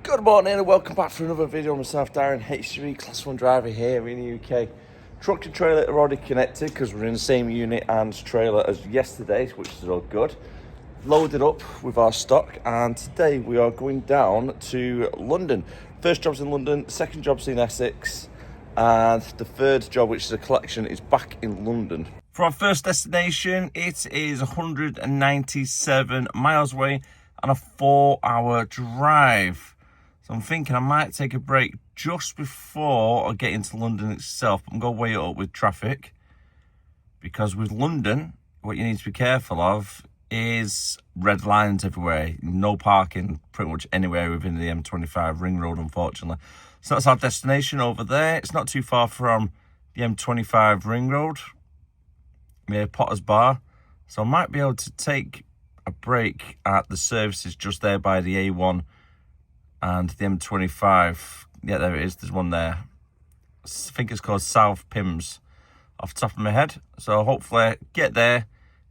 Good morning and welcome back for another video. Myself, Darren, HGV Class 1 driver here in the UK. Truck and trailer are already connected because we're in the same unit and trailer as yesterday, which is all good. Loaded up with our stock, and today we are going down to London. First job's in London, second job's in Essex, and the third job, which is a collection, is back in London. For our first destination, it is 197 miles away and a 4-hour drive. So I'm thinking I might take a break just before I get into London itself. I'm going to weigh it up with traffic, because with London, what you need to be careful of is red lines everywhere. No parking pretty much anywhere within the M25 ring road, unfortunately. So that's our destination over there. It's not too far from the M25 ring road, near Potter's Bar. So I might be able to take a break at the services just there by the A1 and the M25. Yeah, there it is. There's one there. I think it's called South Pims off the top of my head. So hopefully get there,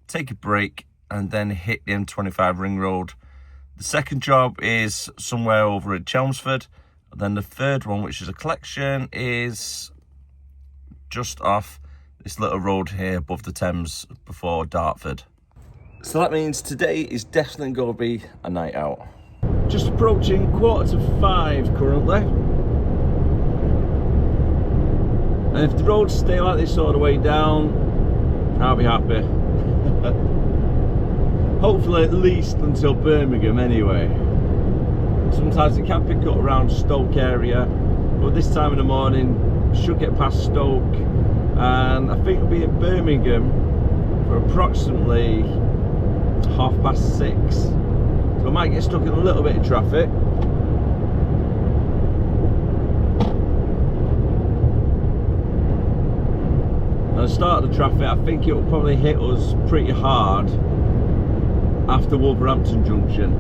take a break, and then hit the M25 ring road. The second job is somewhere over at Chelmsford. And then the third one, which is a collection, is just off this little road here above the Thames before Dartford. So that means today is definitely going to be a night out. Just approaching 4:45 currently. And if the roads stay like this all the way down, I'll be happy. Hopefully at least until Birmingham anyway. Sometimes it can pick up around Stoke area, but this time in the morning should get past Stoke, and I think we'll be in Birmingham for approximately 6:30. So I might get stuck in a little bit of traffic. At the start of the traffic, I think it will probably hit us pretty hard after Wolverhampton Junction,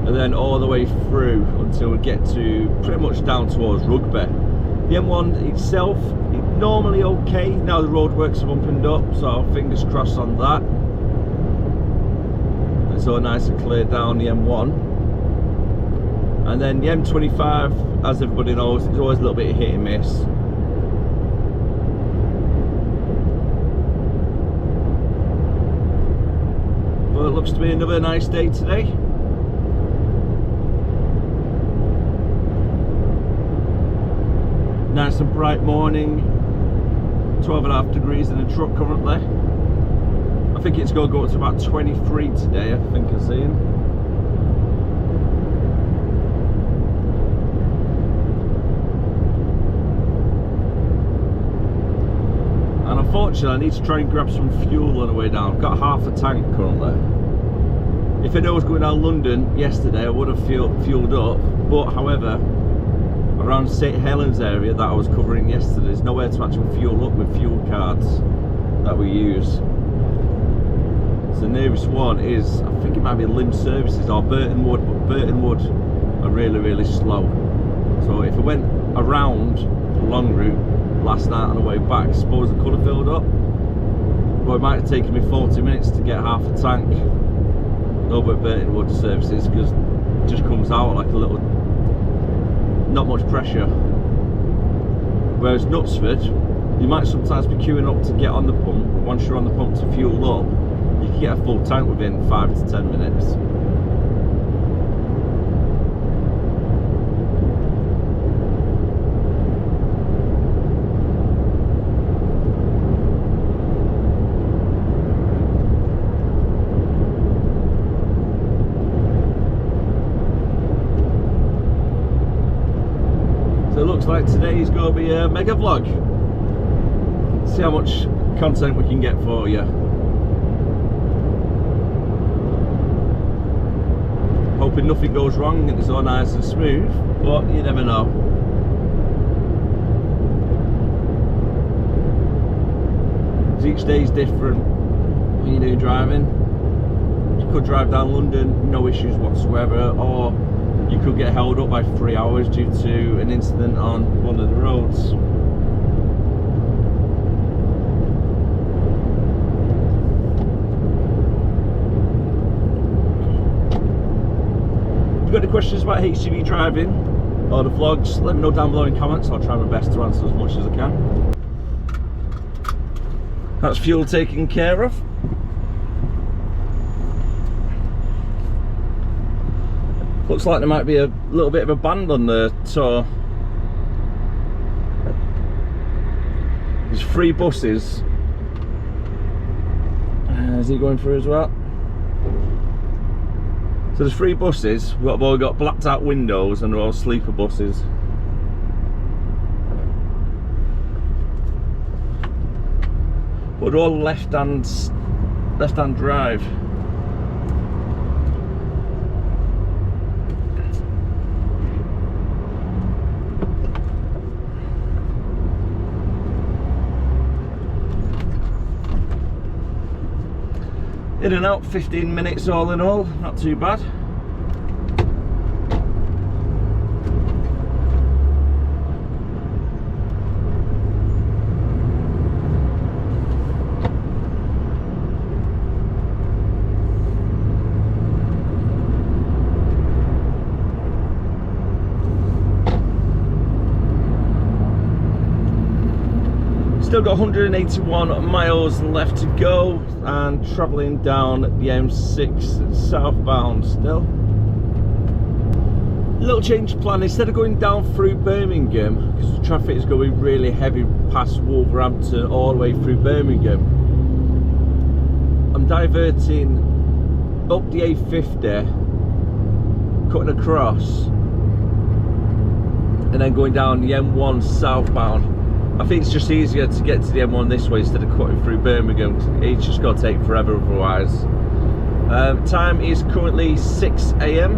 and then all the way through until we get to pretty much down towards Rugby. The M1 itself is normally okay. Now the roadworks have opened up, so fingers crossed on that. It's all nice and clear down the M1. And then the M25, as everybody knows, it's always a little bit of hit and miss. But it looks to be another nice day today. Nice and bright morning. 12.5 degrees in the truck currently. I think it's going to go up to about 23 today, I think I'm seeing. And unfortunately, I need to try and grab some fuel on the way down. I've got half a tank currently. If I knew I was going down London yesterday, I would have fueled up. But however, around St Helens area that I was covering yesterday, there's nowhere to actually fuel up with fuel cards that we use. So the nearest one is, I think it might be Lim Services or Burton Wood, but Burton Wood are really slow. So if I went around the long route last night on the way back, I suppose I could have filled up, but it might have taken me 40 minutes to get half a tank over at Burton Wood Services, because it just comes out like a little, not much pressure. Whereas Knutsford, you might sometimes be queuing up to get on the pump. Once you're on the pump to fuel up, you can get a full tank within 5 to 10 minutes. So it looks like today's going to be a mega vlog. See how much content we can get for you. Hoping nothing goes wrong and it's all nice and smooth, but you never know. Each day is different when you're doing driving. You could drive down London, no issues whatsoever, or you could get held up by 3 hours due to an incident on one of the roads. you've got any questions about HGV driving or the vlogs, let me know down below in comments. I'll try my best to answer as much as I can. That's fuel taken care of. Looks like there might be a little bit of a band on the tour. There's 3 buses. Is he going through as well? So there's 3 buses. We've all got blacked out windows and they're all sleeper buses. But they're all left-hand drive. In and out, 15 minutes all in all, not too bad. Still got 181 miles left to go and travelling down the M6 southbound still. Little change of plan, instead of going down through Birmingham, because the traffic is going really heavy past Wolverhampton all the way through Birmingham, I'm diverting up the A50, cutting across, and then going down the M1 southbound. I think it's just easier to get to the M1 this way instead of cutting through Birmingham. It's just got to take forever otherwise. Time is currently 6 AM.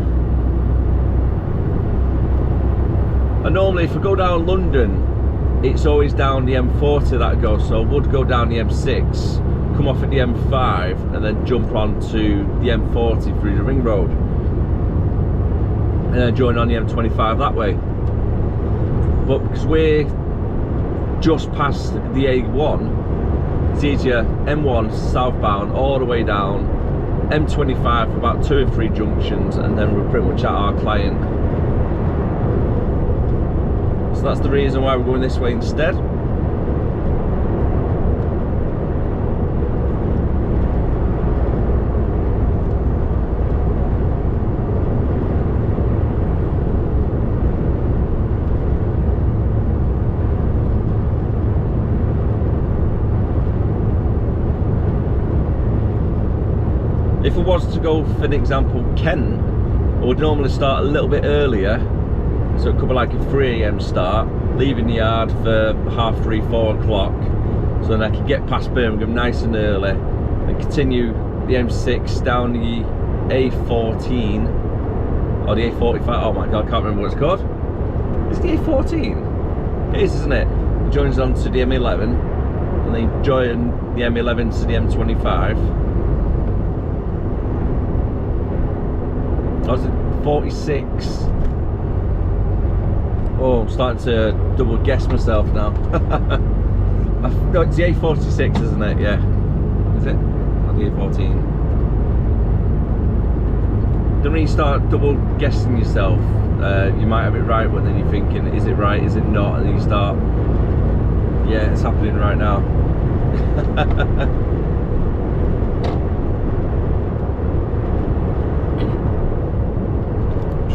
And normally if I go down London, it's always down the M40 that I go. So I would go down the M6, come off at the M5 and then jump onto the M40 through the ring road. And then join on the M25 that way. But because we're just past the A1, it's easier. M1 southbound all the way down, M25 for about 2 or 3 junctions, and then we're pretty much at our client. So that's the reason why we're going this way instead. If I was to go, for an example, Kent, I would normally start a little bit earlier, so it could be like a 3 AM start, leaving the yard for 3:30, 4 o'clock, so then I could get past Birmingham nice and early, and continue the M6 down the A14, or the A45, oh my god, I can't remember what it's called. Is it the A14? It is, isn't it? It joins on to the M11, and then join the M11 to the M25. I was at 46. Oh, I'm starting to double guess myself now. No, it's the A46, isn't it? Yeah. Is it? Or the A14? Then when you start double guessing yourself, you might have it right, but then you're thinking, is it right, is it not? And then you start, yeah, it's happening right now.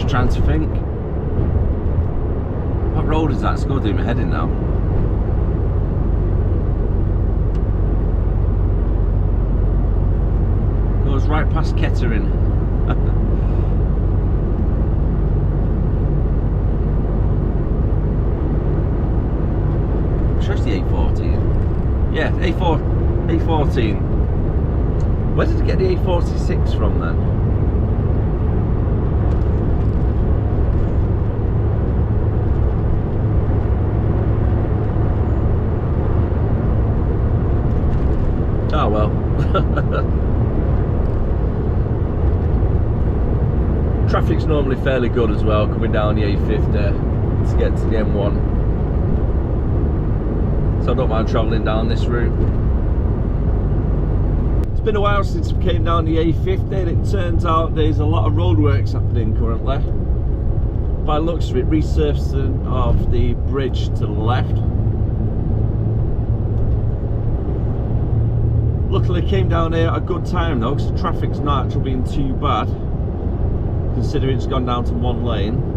Trying to think. What road is that? It's going to do my head in now. Goes right past Kettering. Sure, it's the A14. Yeah, A14. Where did I get the A46 from then? Oh well. Traffic's normally fairly good as well, coming down the A50 to get to the M1. So I don't mind travelling down this route. been a while since we came down the A50, and it turns out there's a lot of roadworks happening currently. By the looks of it, resurfacing of the bridge to the left. Luckily came down here at a good time though, because the traffic's not actually been too bad, considering it's gone down to one lane.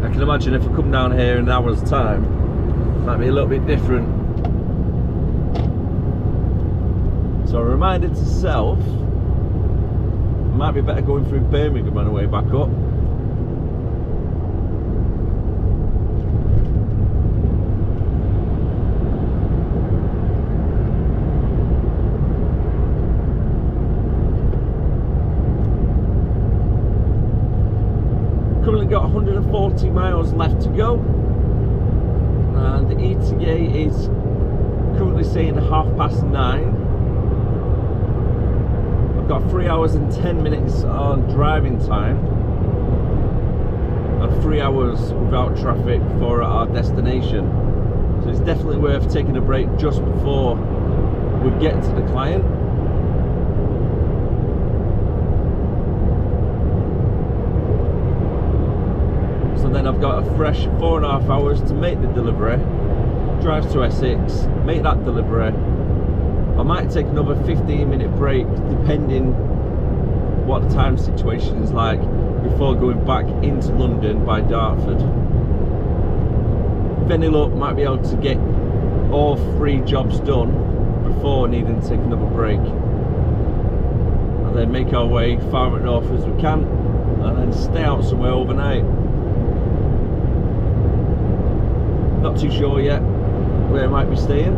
I can imagine if I come down here in an hour's time, it might be a little bit different. So a reminder to self, it might be better going through Birmingham on the way back up. Currently got 140 miles left to go, and the ETA is currently saying 9:30. I've got 3 hours and 10 minutes on driving time and 3 hours without traffic for our destination, so it's definitely worth taking a break just before we get to the client. So then I've got a fresh 4.5 hours to make the delivery, drive to Essex, make that delivery. I might take another 15-minute break depending what the time situation is like before going back into London by Dartford. If any luck, might be able to get all 3 jobs done before needing to take another break, and then make our way far north as we can, and then stay out somewhere overnight. Not too sure yet where I might be staying.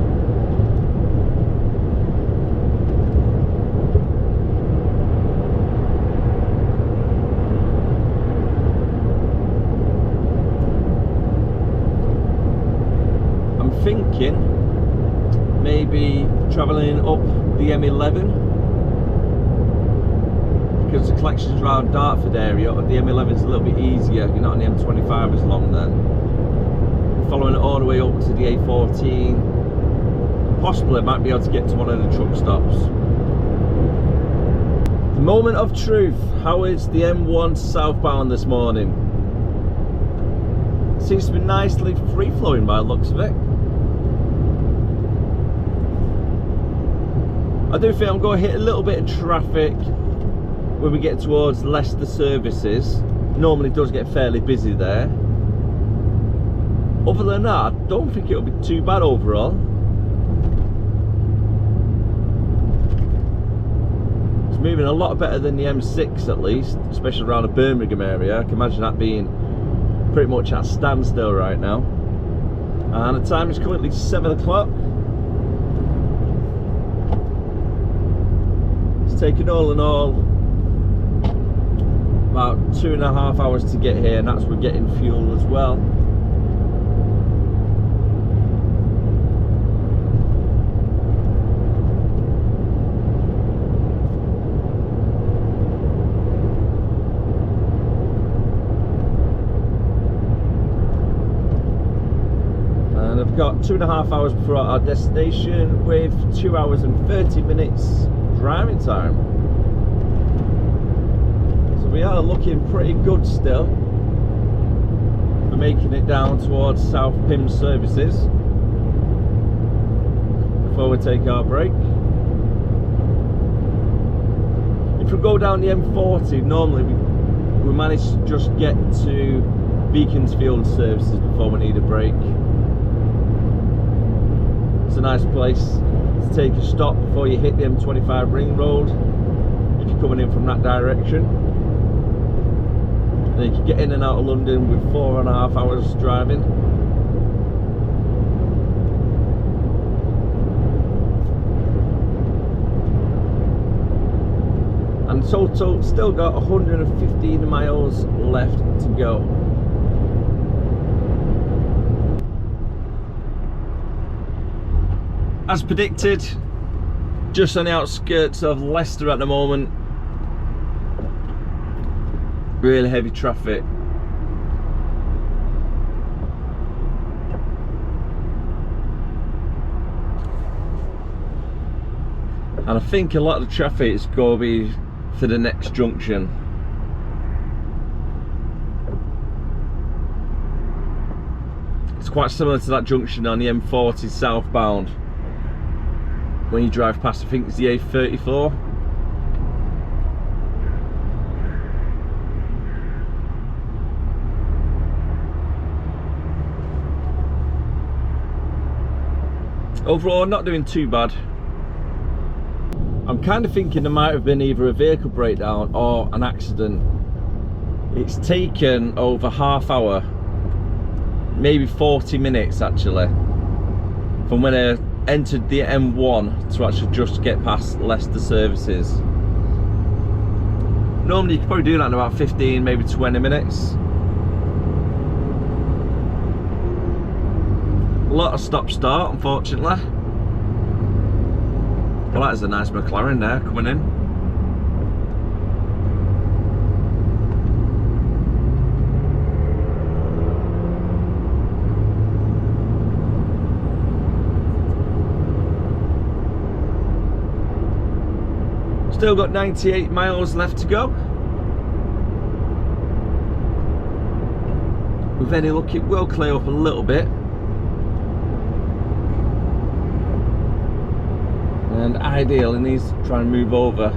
I'm thinking maybe travelling up the M11, because the collections around Dartford area, the M11 is a little bit easier. You're not on the M25 as long then. Following it all the way up to the A14, possibly I might be able to get to one of the truck stops. The moment of truth, how is the M1 southbound this morning? Seems to be nicely free flowing by the looks of it. I do think I'm going to hit a little bit of traffic when we get towards Leicester services. Normally does get fairly busy there. Other than that, I don't think it'll be too bad overall. It's moving a lot better than the M6 at least, especially around the Birmingham area. I can imagine that being pretty much at standstill right now. And the time is currently 7 o'clock. It's taken all in all about 2.5 hours to get here, and that's with getting fuel as well. Got 2.5 hours before our destination, with 2 hours and 30 minutes driving time. So we are looking pretty good still for making it down towards South Pim services before we take our break. If we go down the M40, normally we manage to just get to Beaconsfield services before we need a break. It's a nice place to take a stop before you hit the M25 ring road if you're coming in from that direction. And you can get in and out of London with 4.5 hours driving. And total, still got 115 miles left to go. As predicted, just on the outskirts of Leicester at the moment. Really heavy traffic. And I think a lot of the traffic is going to be for the next junction. It's quite similar to that junction on the M40 southbound. When you drive past, I think it's the A34. Overall, not doing too bad. I'm kind of thinking there might have been either a vehicle breakdown or an accident. It's taken over half hour, maybe 40 minutes actually, from when I entered the M1 to actually just get past Leicester services. Normally you could probably do that in about 15, maybe 20 minutes. A lot of stop-start, unfortunately. Well, that is a nice McLaren there coming in. Still got 98 miles left to go. With any luck, it will clear up a little bit. And ideal, it needs to try and move over.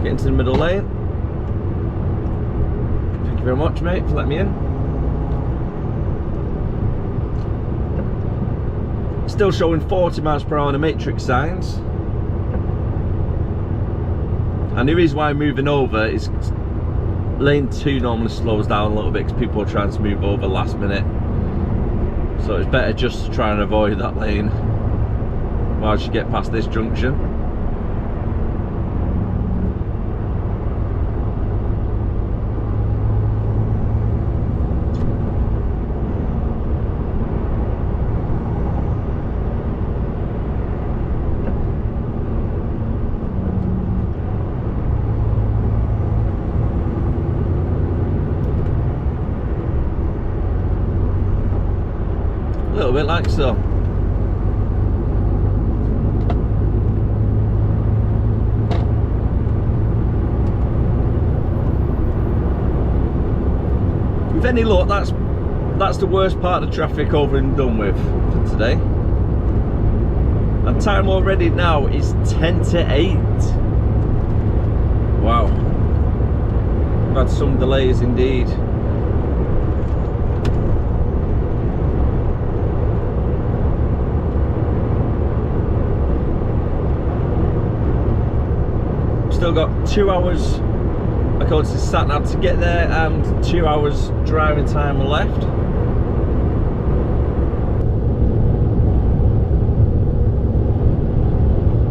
Get into the middle lane. Thank you very much, mate, for letting me in. Still showing 40 miles per hour on the matrix signs. And the reason why I'm moving over is lane 2 normally slows down a little bit because people are trying to move over last minute. So it's better just to try and avoid that lane while you get past this junction. A little bit like so. With any luck, that's the worst part of the traffic over and done with for today. And time already now is 10 to 8. Wow. We've had some delays indeed. Still got 2 hours, according to sat-nav, to get there, and 2 hours driving time left.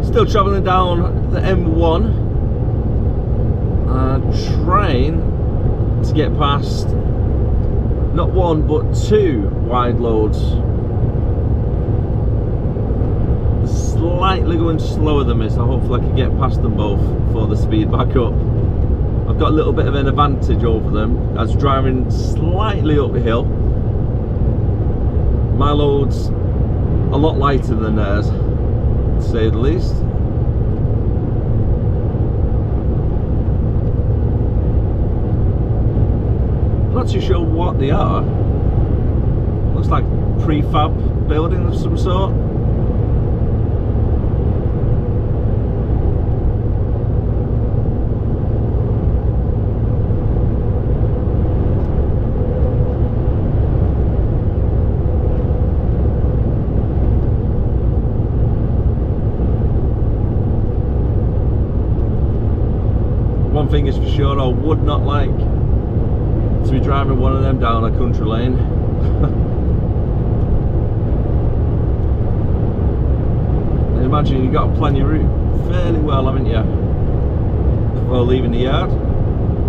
Still travelling down the M1 and trying to get past not one but 2 wide loads. Slightly going slower than me, so hopefully I can get past them both before the speed back up. I've got a little bit of an advantage over them as driving slightly uphill. My load's a lot lighter than theirs, to say the least. I'm not too sure what they are. Looks like prefab building of some sort. One thing is for sure, I would not like to be driving one of them down a country lane. I imagine you've got to plan your route fairly well, haven't you, before leaving the yard?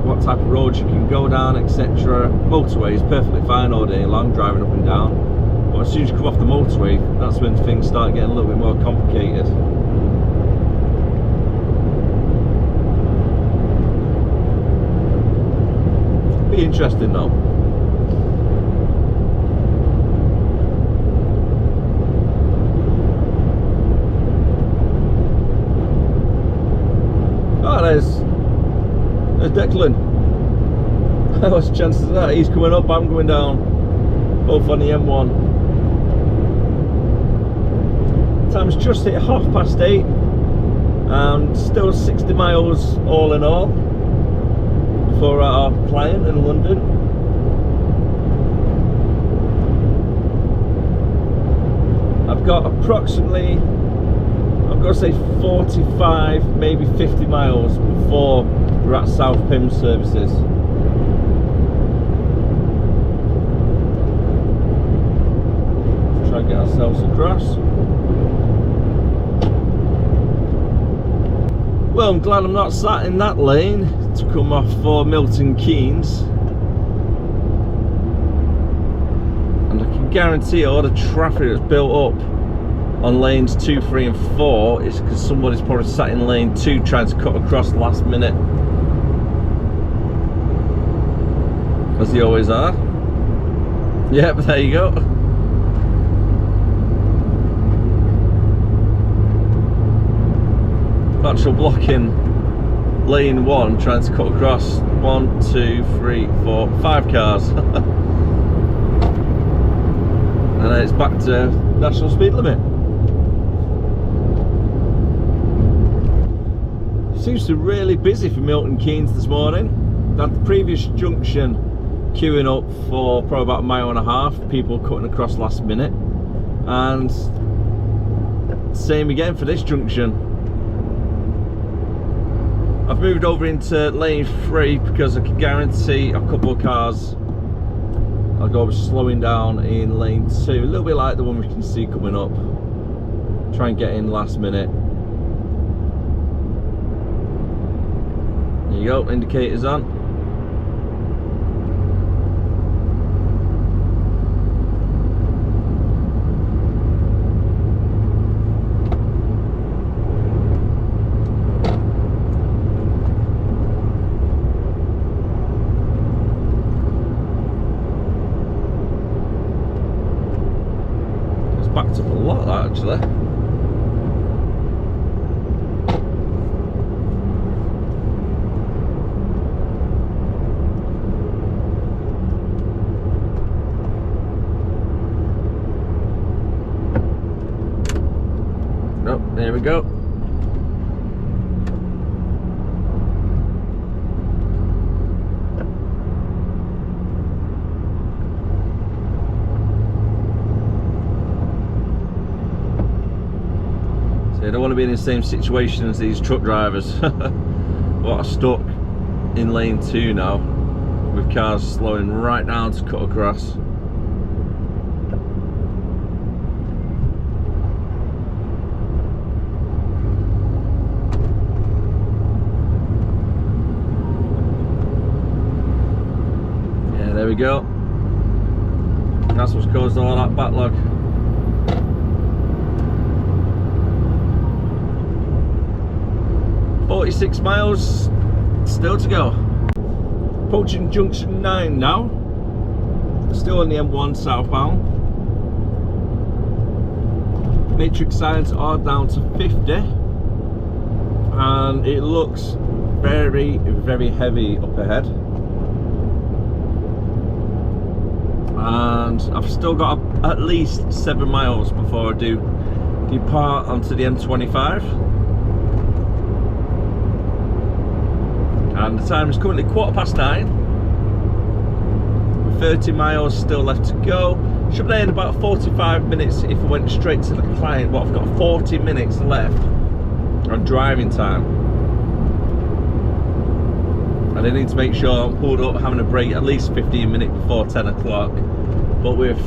What type of roads you can go down, etc. Motorway is perfectly fine all day long, driving up and down. But as soon as you come off the motorway, that's when things start getting a little bit more complicated. Interesting though. There's Declan. What's the chances of that? He's coming up, I'm going down. Both on the M1. Time's just hit 8:30 and still 60 miles all in all for our client in London. I've got approximately, I've got to say 45, maybe 50 miles before we're at South Pim services. Let's try and get ourselves across. Well, I'm glad I'm not sat in that lane to come off for Milton Keynes. And I can guarantee all the traffic that's built up on lanes 2, 3 and 4 is because somebody's probably sat in lane 2 trying to cut across last minute. As they always are. Yep, there you go. Actual blocking lane 1 trying to cut across 1, 2, 3, 4, 5 cars. And then it's back to national speed limit. Seems to be really busy for Milton Keynes this morning. Had the previous junction queuing up for probably about a mile and a half, people cutting across last minute, and same again for this junction. I've moved over into lane 3 because I can guarantee a couple of cars I'll go slowing down in lane 2, a little bit like the one we can see coming up. Try and get in last minute. There you go, indicators on. Backed up a lot, that actually. Oh, there we go. I don't want to be in the same situation as these truck drivers what are stuck in lane 2 now with cars slowing right down to cut across. Yeah, there we go. That's what's caused all that backlog. .46 miles still to go. Approaching junction 9 now. Still on the M1 southbound. Matrix signs are down to 50, and it looks very, very heavy up ahead. And I've still got at least 7 miles before I do depart onto the M25. And the time is currently 9:15. 30 miles still left to go. Should be there in about 45 minutes if I went straight to the client. But I've got 40 minutes left on driving time. And I need to make sure I'm pulled up having a break at least 15 minutes before 10 o'clock. But with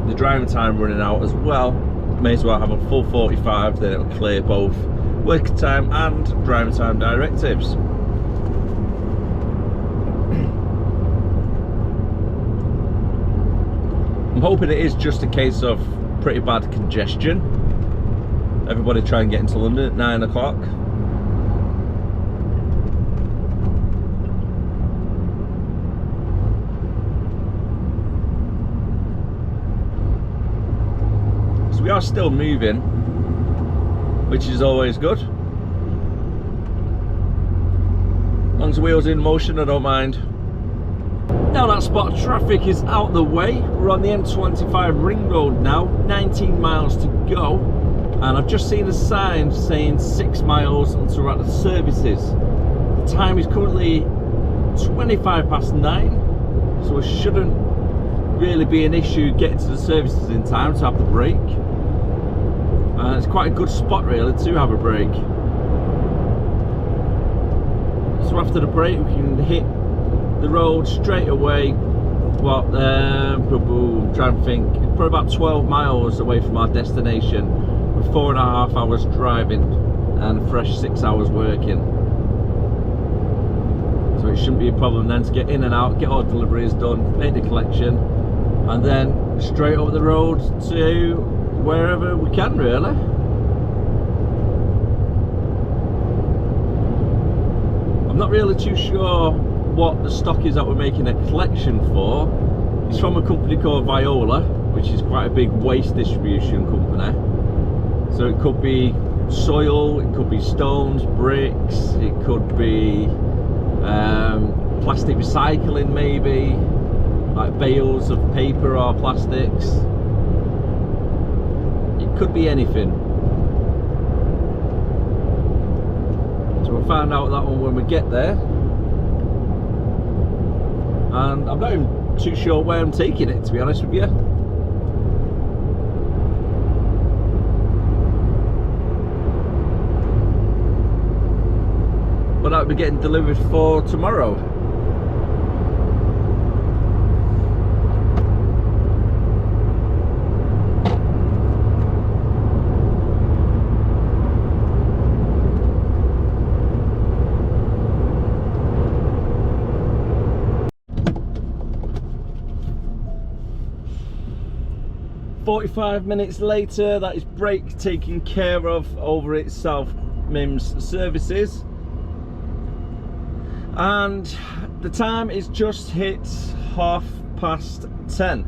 the driving time running out as well, may as well have a full 45, then it'll clear both working time and driving time directives. I'm hoping it is just a case of pretty bad congestion. Everybody try and get into London at 9 o'clock. So we are still moving, which is always good. As long as the wheel's in motion, I don't mind. Now that spot of traffic is out the way, we're on the M25 ring road now, 19 miles to go, and I've just seen a sign saying 6 miles until we're at the services. The time is currently 25 past 9, so it shouldn't really be an issue getting to the services in time to have the break. It's quite a good spot really to have a break. So after the break we can hit the road straight away. What, I'm trying to think, probably about 12 miles away from our destination with 4.5 hours driving and a fresh 6 hours working. So it shouldn't be a problem then to get in and out, get our deliveries done, make the collection, and then straight up the road to wherever we can really. I'm not really too sure what the stock is that we're making a collection for. It's from a company called Viola, which is quite a big waste distribution company. So it could be soil, it could be stones, bricks, it could be plastic recycling maybe, like bales of paper or plastics. It could be anything. So we'll find out that one when we get there. And I'm not even too sure where I'm taking it, to be honest with you. But that'll be getting delivered for tomorrow. "45 minutes later, that is break taken care of over at South Mims Services, and the time is just hit 10:30.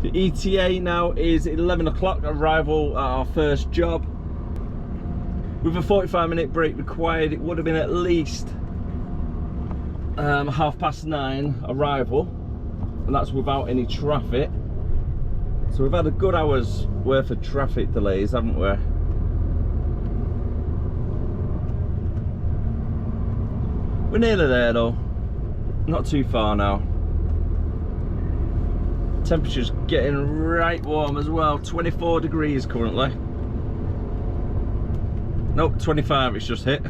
The ETA now is 11 o'clock, arrival at our first job. With a 45-minute break required, it would have been at least 9:30 arrival, and that's without any traffic. So we've had a good hour's worth of traffic delays, haven't we? We're nearly there though, not too far now. Temperature's getting right warm as well, 24 degrees currently. Nope, 25 it's just hit.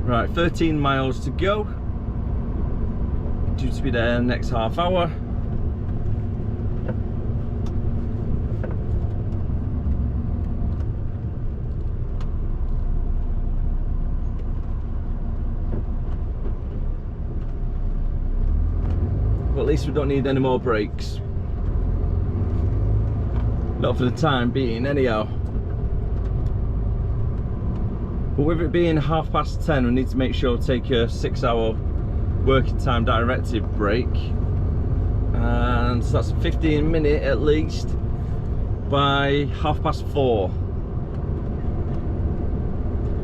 Right, 13 miles to go. Due to be there in the next half hour. But at least we don't need any more breaks. Not for the time being anyhow. But with it being 10:30, we need to make sure to take a 6-hour working time directive break, and so that's a 15-minute at least by 4:30.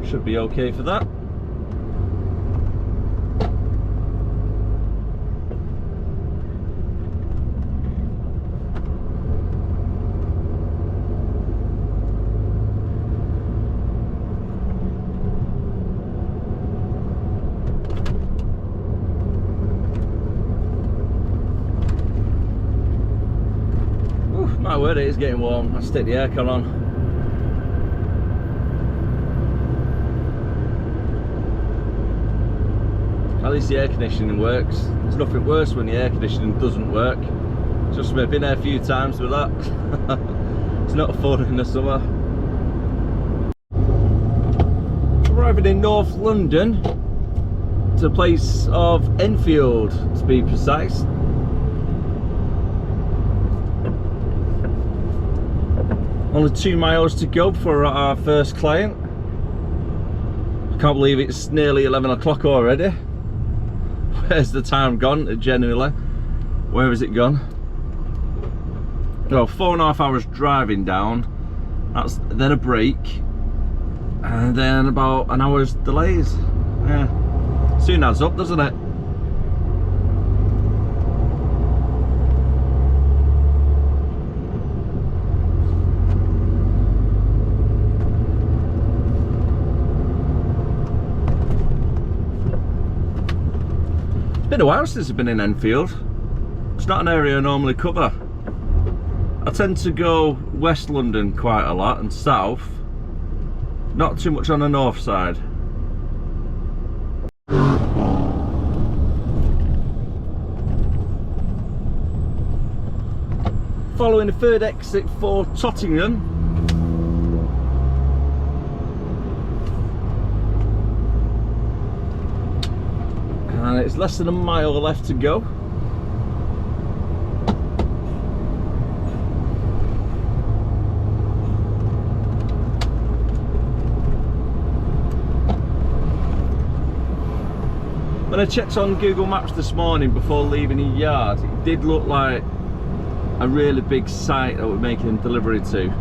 Should be okay for that. My word, it is getting warm. I'll stick the aircon on. At least the air conditioning works. There's nothing worse when the air conditioning doesn't work. Just me, I've been there a few times with that. It's not fun in the summer. Arriving in North London to the place of Enfield, to be precise. Only 2 miles to go for our first client. I can't believe it's nearly 11 o'clock already. Where's the time gone, genuinely? Where has it gone? Oh, 4.5 hours driving down. That's then a break. And then about an hour's delays. Yeah, soon adds up, doesn't it? It's been a while since I've been in Enfield. It's not an area I normally cover. I tend to go West London quite a lot and south, not too much on the north side. Following the third exit for Tottingham. And it's less than a mile left to go. When I checked on Google Maps this morning before leaving the yard, it did look like a really big site that we're making delivery to.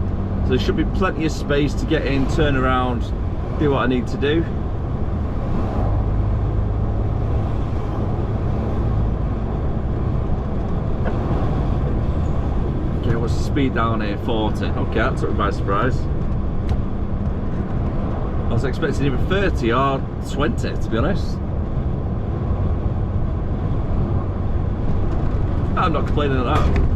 So there should be plenty of space to get in, turn around, do what I need to do. Okay, what's the speed down here? 40. Okay, that took me by surprise. I was expecting either 30 or 20, to be honest. I'm not complaining at that.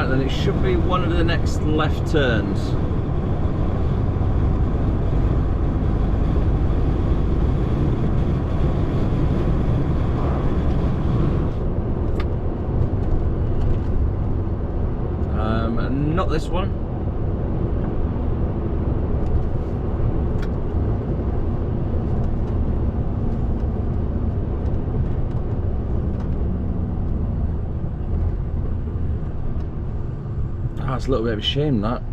Then it should be one of the next left turns. Not this one. It's a little bit of a shame that.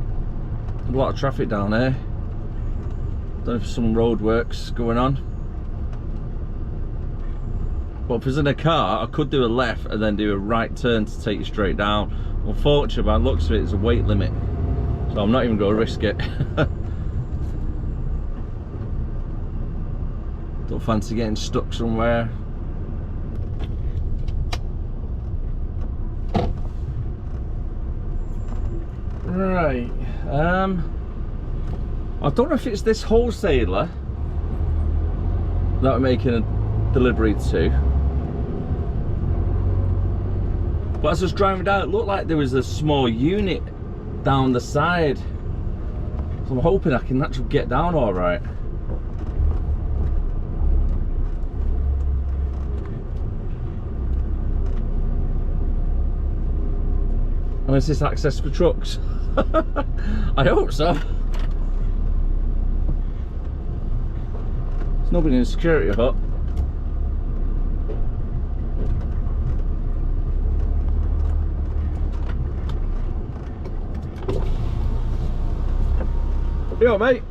A lot of traffic down there. Don't know if some road works going on. But if I was in a car, I could do a left and then do a right turn to take you straight down. Unfortunately, by the looks of it, it's a weight limit. So I'm not even going to risk it. Don't fancy getting stuck somewhere. Right, I don't know if it's this wholesaler that we're making a delivery to, but as I was driving down, it looked like there was a small unit down the side, so I'm hoping I can actually get down all right. And is this access for trucks? I hope so. There's nobody in the security hut. Yo, mate.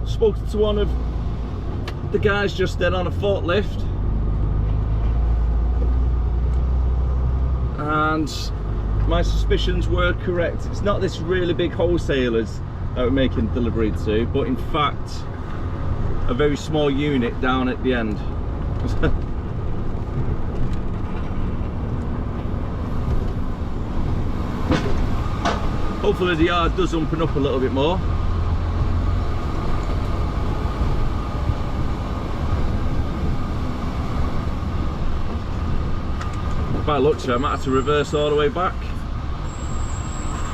Spoke to one of the guys just then on a forklift. And my suspicions were correct. It's not this really big wholesalers that we're making delivery to, but in fact a very small unit down at the end. Hopefully the yard does open up a little bit more. By the looks of it, I might have to reverse all the way back.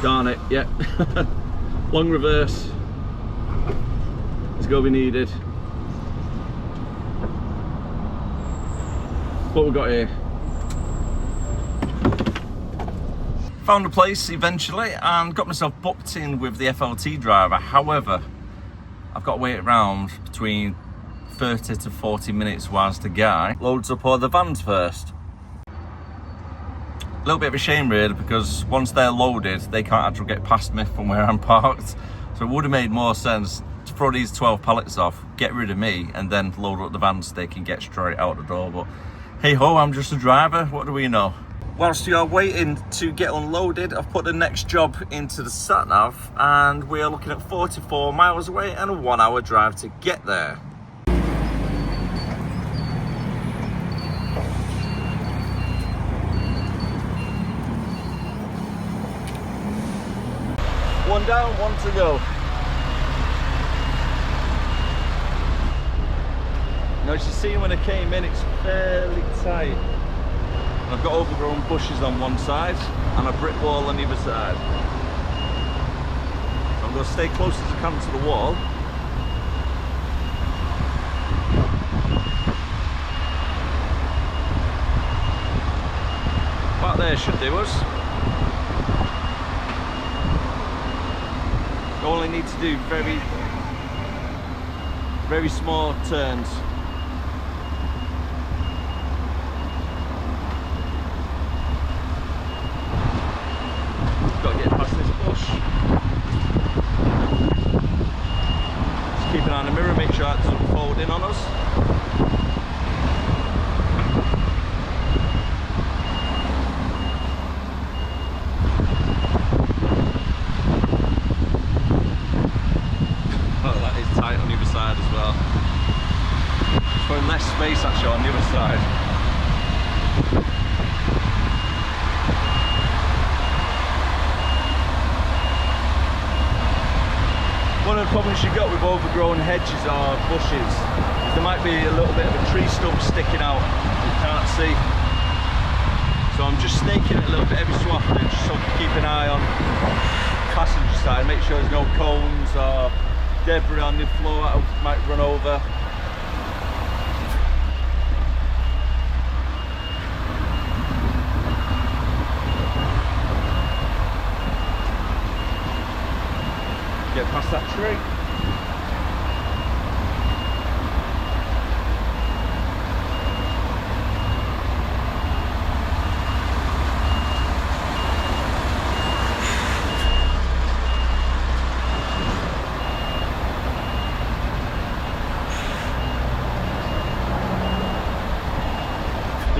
Darn it, yeah. Long reverse is going to be needed. What we got here? Found a place eventually and got myself booked in with the FLT driver. However, I've got to wait around between 30 to 40 minutes whilst the guy loads up all the vans first. A little bit of a shame really, because once they're loaded, they can't actually get past me from where I'm parked. So it would have made more sense to throw these 12 pallets off, get rid of me, and then load up the vans so they can get straight out the door. But hey ho, I'm just a driver, what do we know? Whilst you are waiting to get unloaded, I've put the next job into the sat-nav, and we are looking at 44 miles away and a 1 hour drive to get there. One down, one to go. Now, as you see when I came in, it's fairly tight. I've got overgrown bushes on one side and a brick wall on the other side. So I'm going to stay close as I can to the wall. About there should do us. You only need to do very small turns. Got to get past this bush. Just keep an eye on the mirror, make sure it doesn't fold in on us. As well. There's probably less space actually on the other side. One of the problems you've got with overgrown hedges or bushes is there might be a little bit of a tree stump sticking out you can't see. So I'm just snaking it a little bit every so often, just so keep an eye on the passenger side, make sure there's no cones or debris on the floor that might run over. Get past that tree.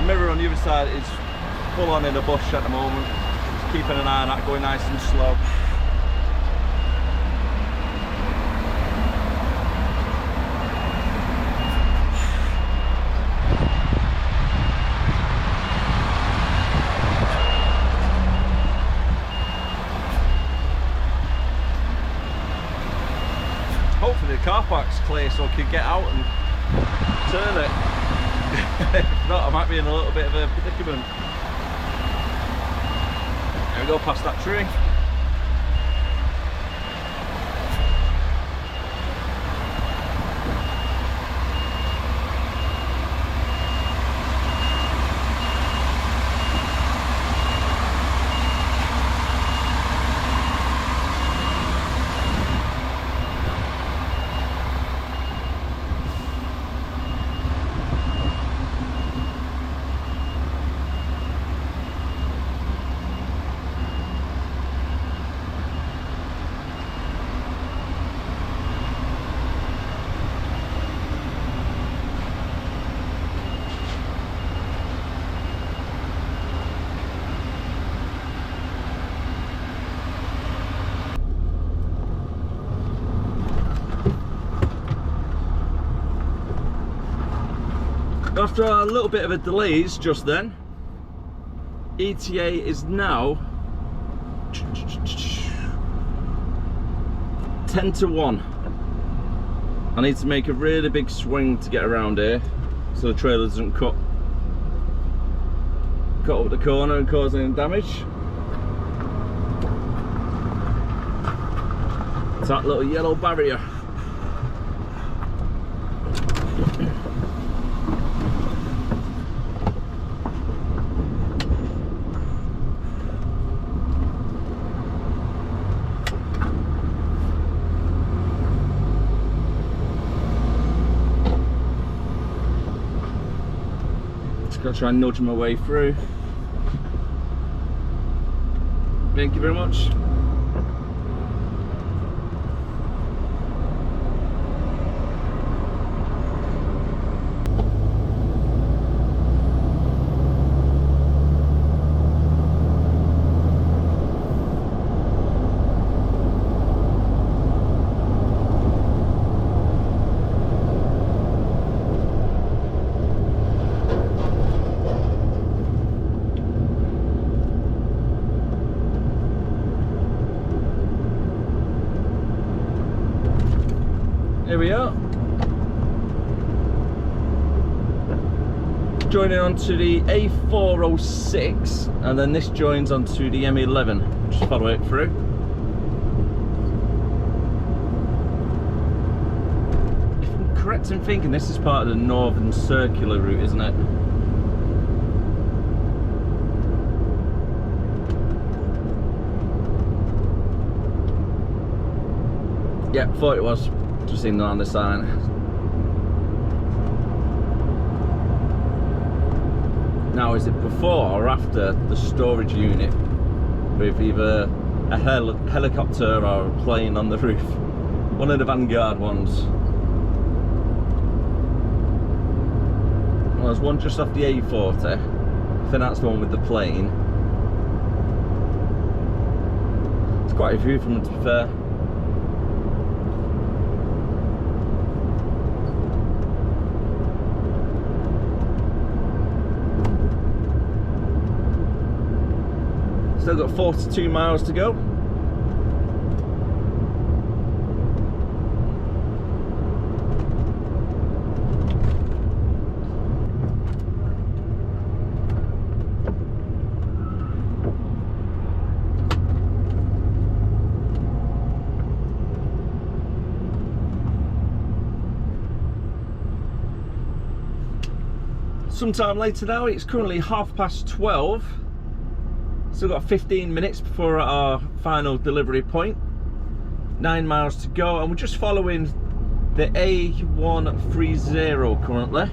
Mirror on the other side is full on in a bush at the moment. Just keeping an eye on that, going nice and slow. Hopefully the car park's clear so I can get out and turn it. If not, I might be in a little bit of a predicament. There we go, past that tree. After a little bit of a delays just then, ETA is now 10 to 1. I need to make a really big swing to get around here so the trailer doesn't cut up the corner and cause any damage. It's that little yellow barrier. Gotta try and nudge my way through. Thank you very much. Here we are. Joining onto the A406, and then this joins onto the M11. Just follow it through. If I'm correct in thinking, this is part of the Northern Circular route, isn't it? Yeah, thought it was. Just seen that on the sign. Now, is it before or after the storage unit with either a helicopter or a plane on the roof? One of the Vanguard ones. Well, there's one just off the A40. I think that's the one with the plane. It's quite a few from them, to be fair. Still got 42 miles to go. Sometime later now, it's currently 12:30. Still got 15 minutes before our final delivery point. 9 miles to go, and we're just following the A130 currently.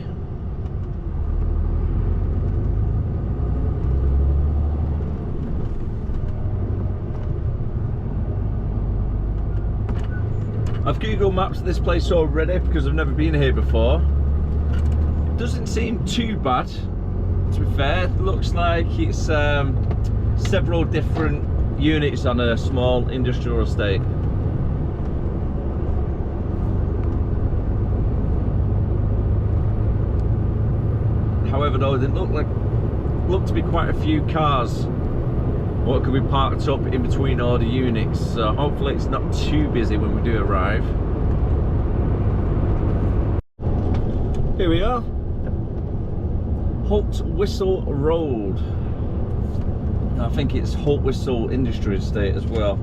I've Google Mapped this place already because I've never been here before. It doesn't seem too bad, to be fair. It looks like it's several different units on a small industrial estate. However, though, it looked to be quite a few cars what could be parked up in between all the units, so hopefully it's not too busy when we do arrive. Here we are, Holt Whistle Road. I think it's Holt Whistle Industry Estate as well.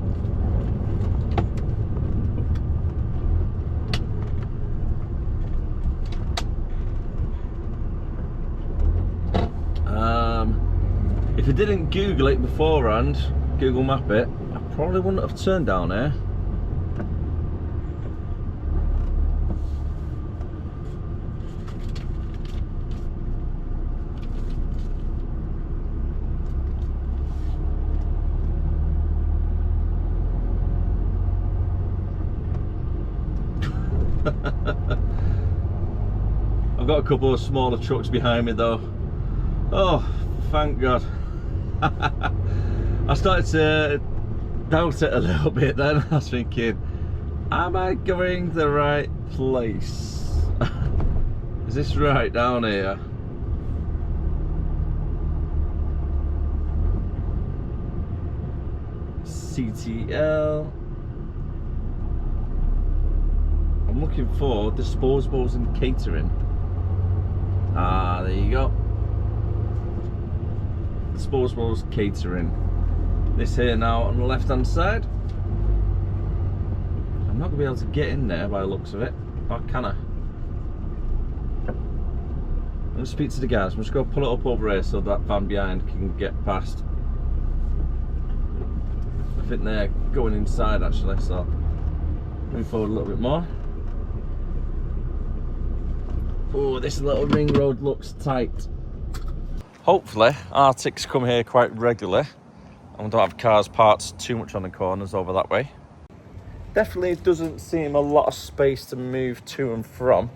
If I didn't Google it beforehand, Google Map it, I probably wouldn't have turned down here. I've got a couple of smaller trucks behind me though. Oh, thank God. I started to doubt it a little bit then. I was thinking, am I going the right place? Is this right down here? CTL. I'm looking for disposables and catering. Ah, there you go. Disposables catering. This here now on the left hand side. I'm not gonna be able to get in there by the looks of it. Or can I? I'm gonna speak to the guys. I'm just gonna pull it up over here so that van behind can get past. I think they're going inside actually, so move forward a little bit more. Oh, this little ring road looks tight. Hopefully, Arctics come here quite regularly and we don't have cars parked too much on the corners over that way. Definitely doesn't seem a lot of space to move to and from.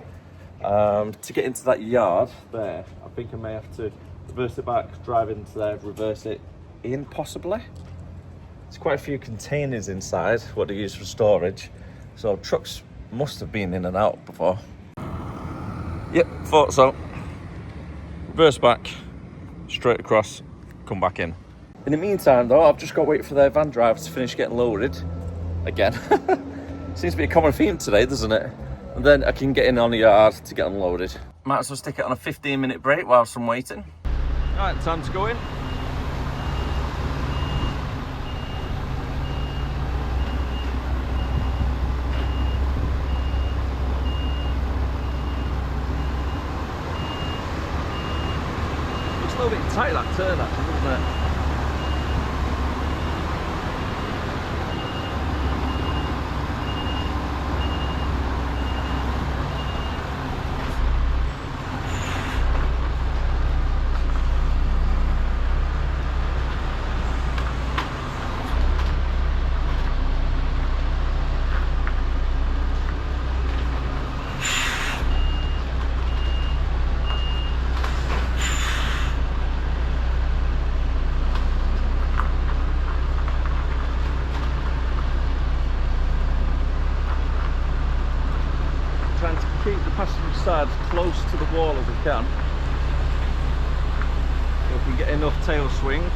To get into that yard there, I think I may have to reverse it back, drive into there, reverse it in possibly. There's quite a few containers inside, what they use for storage. So trucks must have been in and out before. Yep, thought so. Reverse back, straight across, come back in. In the meantime though, I've just got to wait for their van driver to finish getting loaded. Again. Seems to be a common theme today, doesn't it? And then I can get in on the yard to get unloaded. Might as well stick it on a 15-minute break whilst I'm waiting. Right, time to go in. Looks a little bit tight that turn actually, doesn't it? Trying to keep the passenger side close to the wall as we can. So if we get enough tail swing.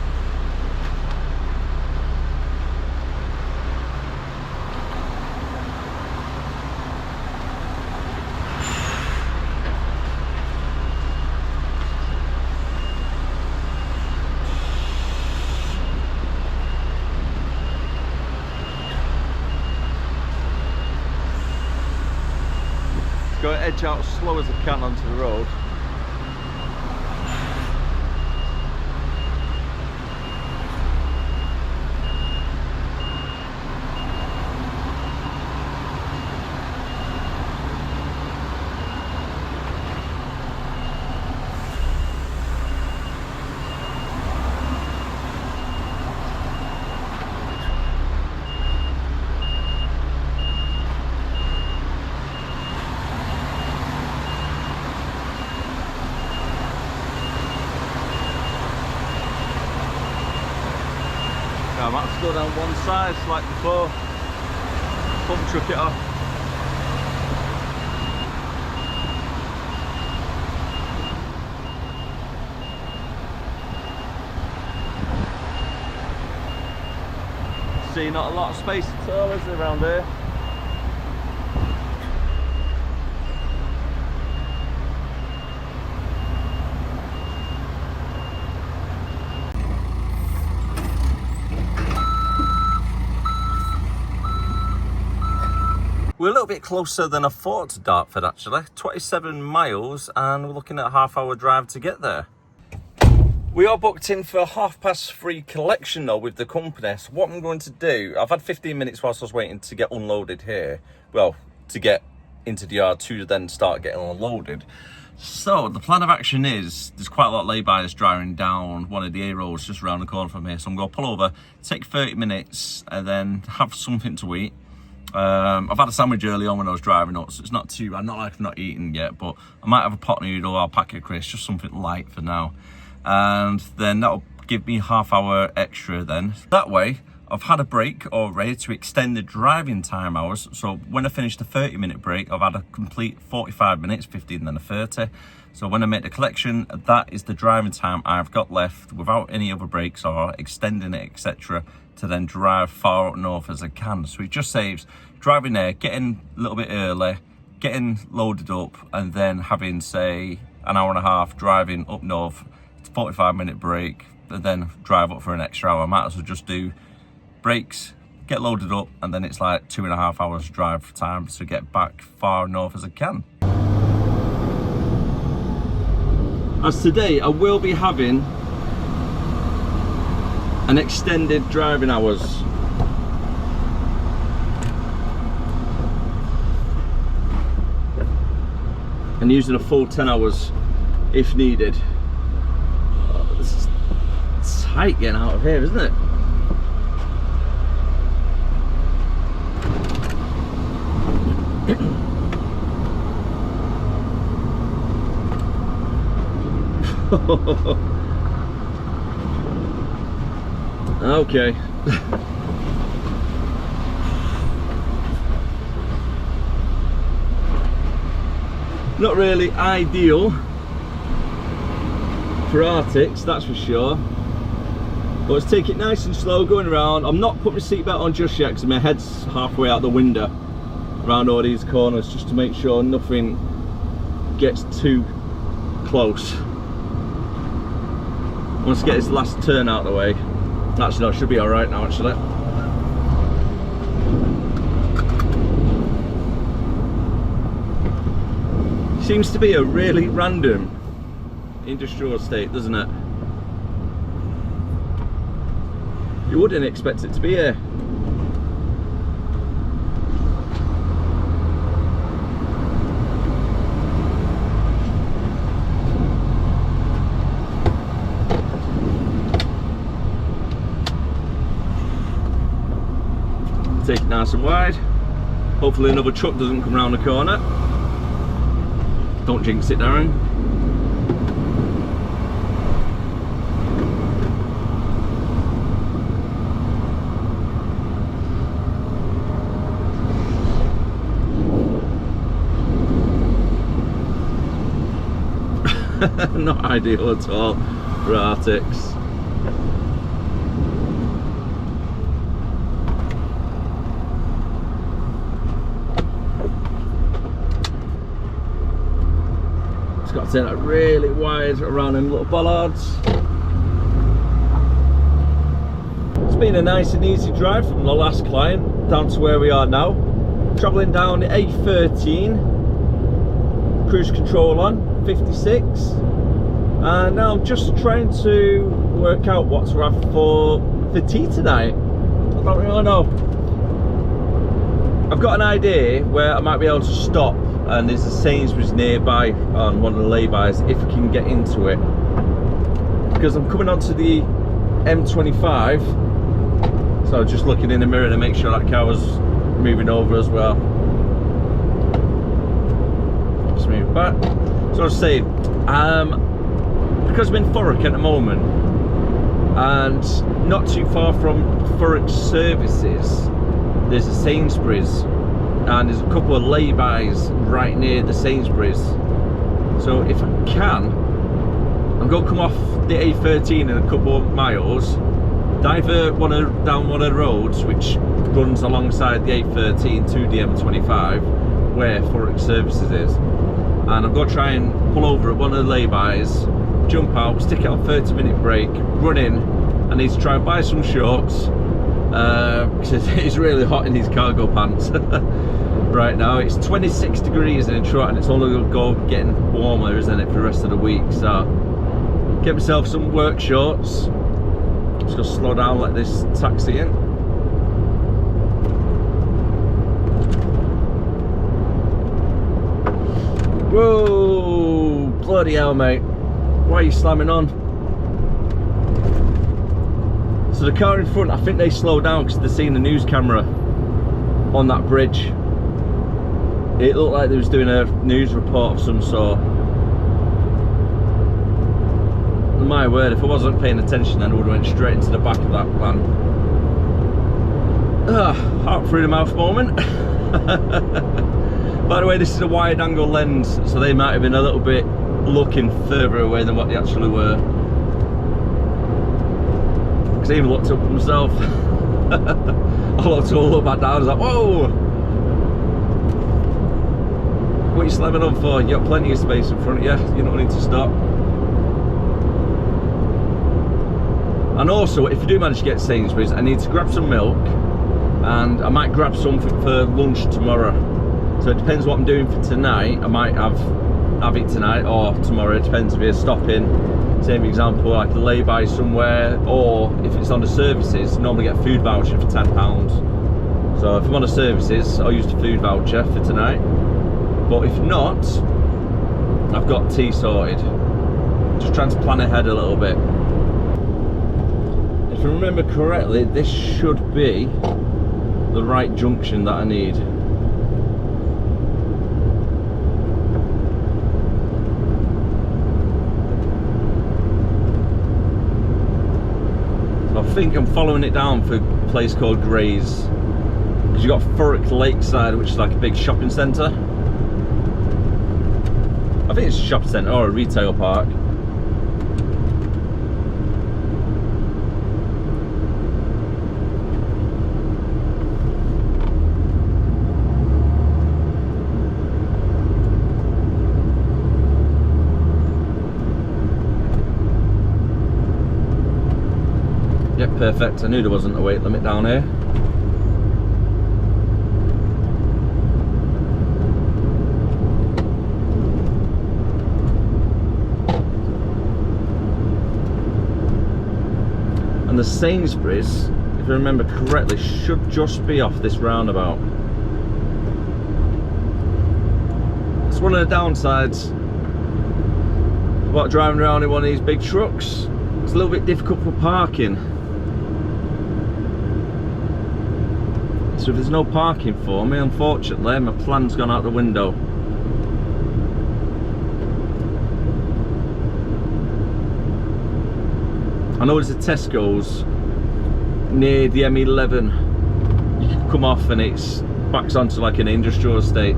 Go edge out as slow as I can onto the road. I might have to go down one side like before, pump truck it off. See, not a lot of space at all, is there, around here? We're a little bit closer than I thought to Dartford actually, 27 miles, and we're looking at a half-hour drive to get there. We are booked in for 3:30 collection though with the company, so what I'm going to do, I've had 15 minutes whilst I was waiting to get unloaded here, well, to get into the yard to then start getting unloaded. So the plan of action is, there's quite a lot of lay-bys driving down one of the A roads just around the corner from here, so I'm going to pull over, take 30 minutes and then have something to eat. I've had a sandwich early on when I was driving up, so it's not too bad. Not like I've not eaten yet, but I might have a pot noodle or a packet of crisps, just something light for now. And then that'll give me half-hour extra then. That way, I've had a break already to extend the driving time hours. So when I finish the 30-minute break, I've had a complete 45 minutes, 15 then a 30. So when I make the collection, that is the driving time I've got left without any other breaks or extending it, etc., to then drive far up north as I can. So it just saves driving there, getting a little bit early, getting loaded up, and then having, say, an hour and a half driving up north, 45-minute break, and then drive up for an extra hour. I might as well just do breaks, get loaded up, and then it's like 2.5 hours drive time to get back far north as I can. As today, I will be having an extended driving hours. And using a full 10 hours if needed. tight getting out of here, isn't it? Okay. Not really ideal for Arctics, that's for sure. But let's take it nice and slow going around. I'm not putting my seatbelt on just yet because my head's halfway out the window around all these corners, just to make sure nothing gets too close. Once I get this last turn out of the way, actually no, it should be alright now actually. Seems to be a really random industrial estate, doesn't it? You wouldn't expect it to be here. Take it nice and wide. Hopefully another truck doesn't come around the corner. Don't jinx it, Darren. Not ideal at all for Arctics. It's got to turn out really wide around them little bollards. It's been a nice and easy drive from the last client down to where we are now. Travelling down the A13, cruise control on, 56. And now I'm just trying to work out what to have for tea tonight. I don't really know. I've got an idea where I might be able to stop, and there's a Sainsbury's nearby on one of the laybys if I can get into it, because I'm coming onto the M25, so I was just looking in the mirror to make sure that car was moving over as well. Just move back. So I was saying, because I'm in Thurrock at the moment and not too far from Thurrock services, there's a Sainsbury's and there's a couple of laybys right near the Sainsbury's. So if I can, I'm going to come off the A13 in a couple of miles, divert down one of the roads which runs alongside the A13 to the M25 where Thurrock services is, and I'm going to try and pull over at one of the laybys, jump out, stick out a 30-minute break, run in. I need to try and buy some shorts because it's really hot in these cargo pants. Right now it's 26 degrees in Trout, and it's only going to go getting warmer, isn't it, for the rest of the week. So get myself some work shorts. Just gonna slow down, let this taxi in. Whoa, bloody hell, mate. Why are you slamming on? So the car in front, I think they slowed down because they're seeing the news camera on that bridge. It looked like they was doing a news report of some sort. My word, if I wasn't paying attention then I would have went straight into the back of that van. Heart through the mouth moment. By the way, this is a wide angle lens, so they might have been a little bit looking further away than what they actually were. Because I even looked up myself. I looked all up back down, I was like, whoa! What are you slamming on for? You got plenty of space in front of you, you don't need to stop. And also, if you do manage to get Sainsbury's, I need to grab some milk, and I might grab something for lunch tomorrow. So it depends what I'm doing for tonight. I might have it tonight or tomorrow. It depends if you're stopping. Same example, like a lay-by somewhere, or if it's on the services, I normally get a food voucher for £10. So if I'm on the services, I'll use the food voucher for tonight. But if not, I've got tea sorted. Just trying to plan ahead a little bit. if I remember correctly, this should be the right junction that I need. So I think I'm following it down for a place called Grays, because you've got Thurrock Lakeside, which is like a big shopping centre. I think it's a shopping centre or a retail park. Yep, perfect. I knew there wasn't a weight limit down here. And the Sainsbury's, if I remember correctly, should just be off this roundabout. It's one of the downsides about driving around in one of these big trucks. It's a little bit difficult for parking. So if there's no parking for me, unfortunately, my plan's gone out the window. I know there's a Tesco's near the M11. You can come off and it's backs onto like an industrial estate.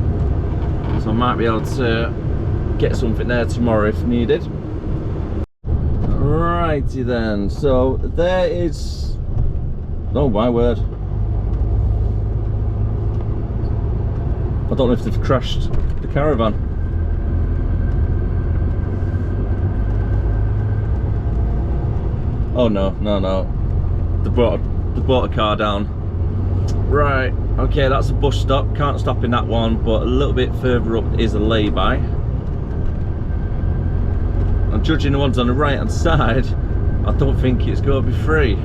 So I might be able to get something there tomorrow if needed. Righty then, so there is... Oh my word. I don't know if they've crashed the caravan. Oh no, they brought a car down. Right, okay, that's a bus stop. Can't stop in that one, but a little bit further up is a lay-by. I'm judging the ones on the right hand side. I don't think it's going to be free.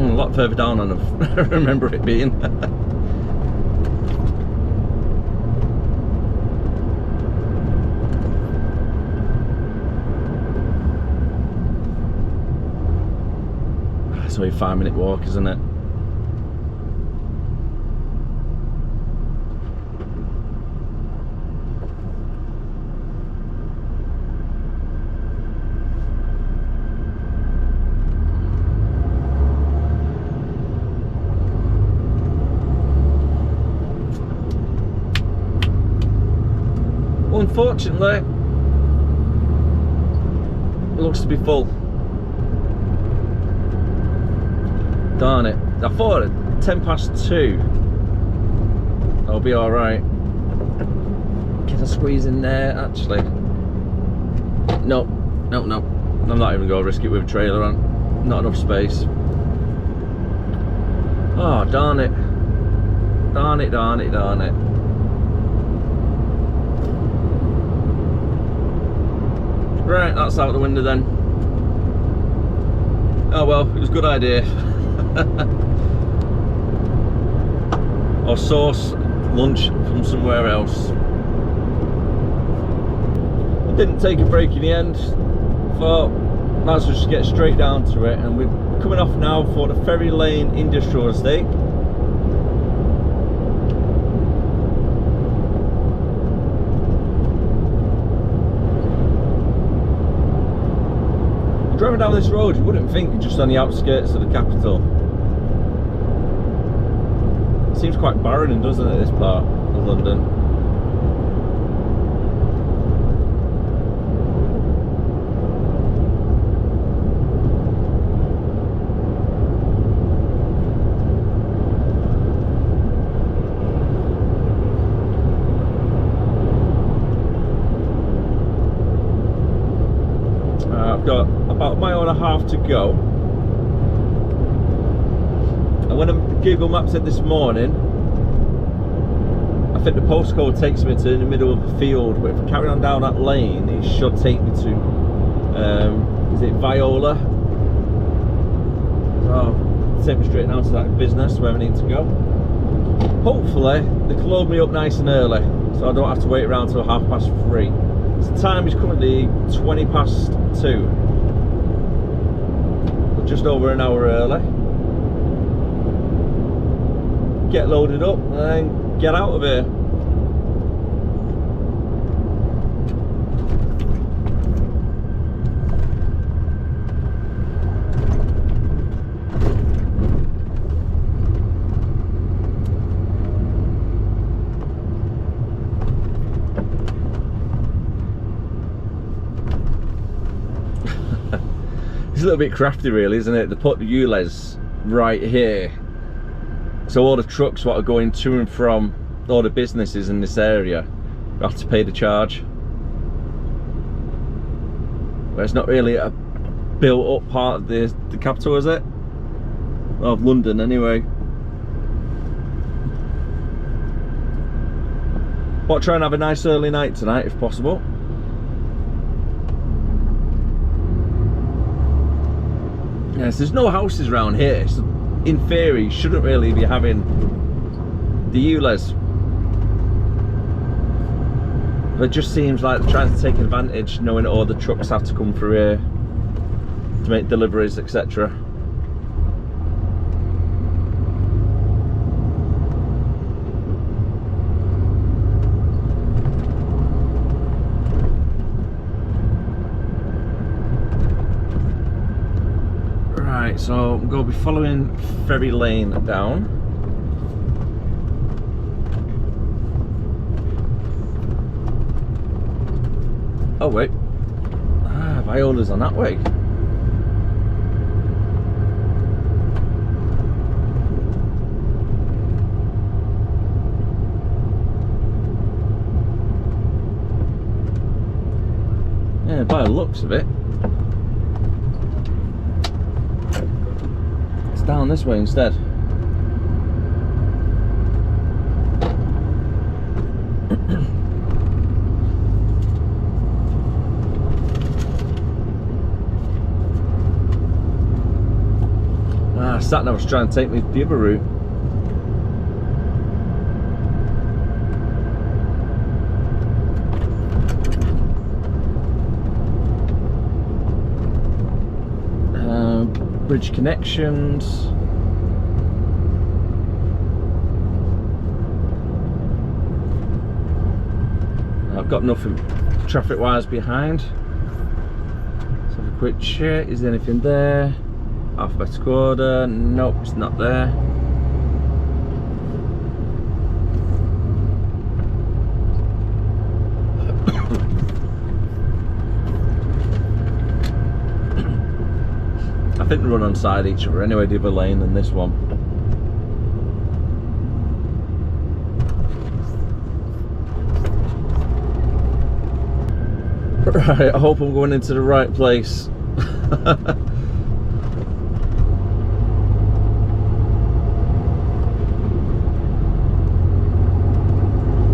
A lot further down than I remember it being. It's only a 5-minute walk, isn't it? Unfortunately, it looks to be full. Darn it. I thought at 2:10 I'll be alright. Can I squeeze in there actually? No. I'm not even going to risk it with a trailer on. Not enough space. Oh, darn it. Darn it. Right, that's out the window then. Oh well, it was a good idea. Or source lunch from somewhere else. I didn't take a break in the end. Thought might as well just get straight down to it, and we're coming off now for the Ferry Lane Industrial Estate. Driving down this road, you wouldn't think you're just on the outskirts of the capital. It seems quite barren, doesn't it, this part of London? I've got about a mile and a half to go, and when Google Maps said this morning I think the postcode takes me to the middle of the field, but if I carry on down that lane, it should take me to, is it Viola? So, take me straight down to that business where I need to go. Hopefully, they can load me up nice and early, so I don't have to wait around till 3:30. So the time is currently 2:20. Just over an hour early. Get loaded up and then get out of here. It's a little bit crafty really, isn't it? They put the ULEZ right here, so all the trucks what are going to and from all the businesses in this area have to pay the charge. But it's not really a built up part of the capital, is it? Of London anyway. But try and have a nice early night tonight if possible. Yes, there's no houses around here, so in theory you shouldn't really be having the ULEZ. But it just seems like they're trying to take advantage, knowing that all the trucks have to come through here to make deliveries, etc. Right, so I'm going to be following Ferry Lane down. Oh wait, Viola's on that way. Yeah, by the looks of it, it's down this way instead. Sat nav was trying to take me the other route. Bridge connections. I've got nothing traffic wise behind. Let's have a quick check. Is there anything there? Alphabetical order, nope, it's not there. I think they run on side each other anyway, the other lane and this one. Right, I hope I'm going into the right place.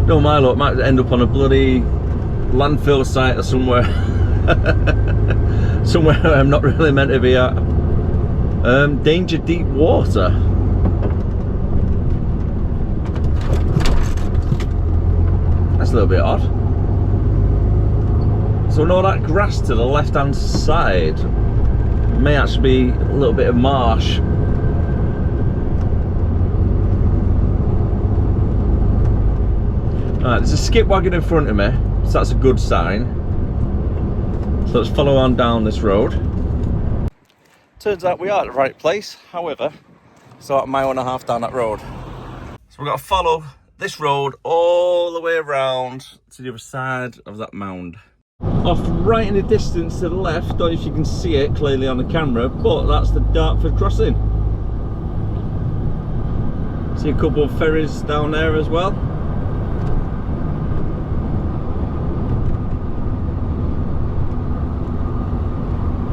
No, my luck, might end up on a bloody landfill site or somewhere. Somewhere I'm not really meant to be at. Danger deep water. That's a little bit odd. So all that grass to the left hand side may actually be a little bit of marsh. Right, there's a skip wagon in front of me, so that's a good sign. So let's follow on down this road. Turns out we are at the right place, however, it's about a mile and a half down that road. So we've got to follow this road all the way around to the other side of that mound. Off right in the distance to the left, don't know if you can see it clearly on the camera, but that's the Dartford crossing. See a couple of ferries down there as well.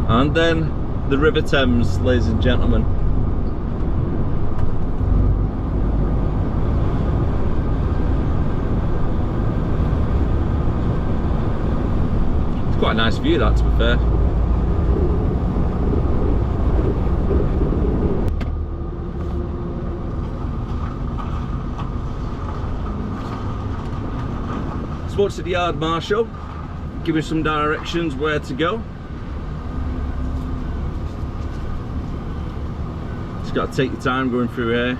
And then the River Thames, ladies and gentlemen. quite a nice view, that, to be fair. Spoke to the yard marshal, giving some directions where to go. Just got to take your time going through here.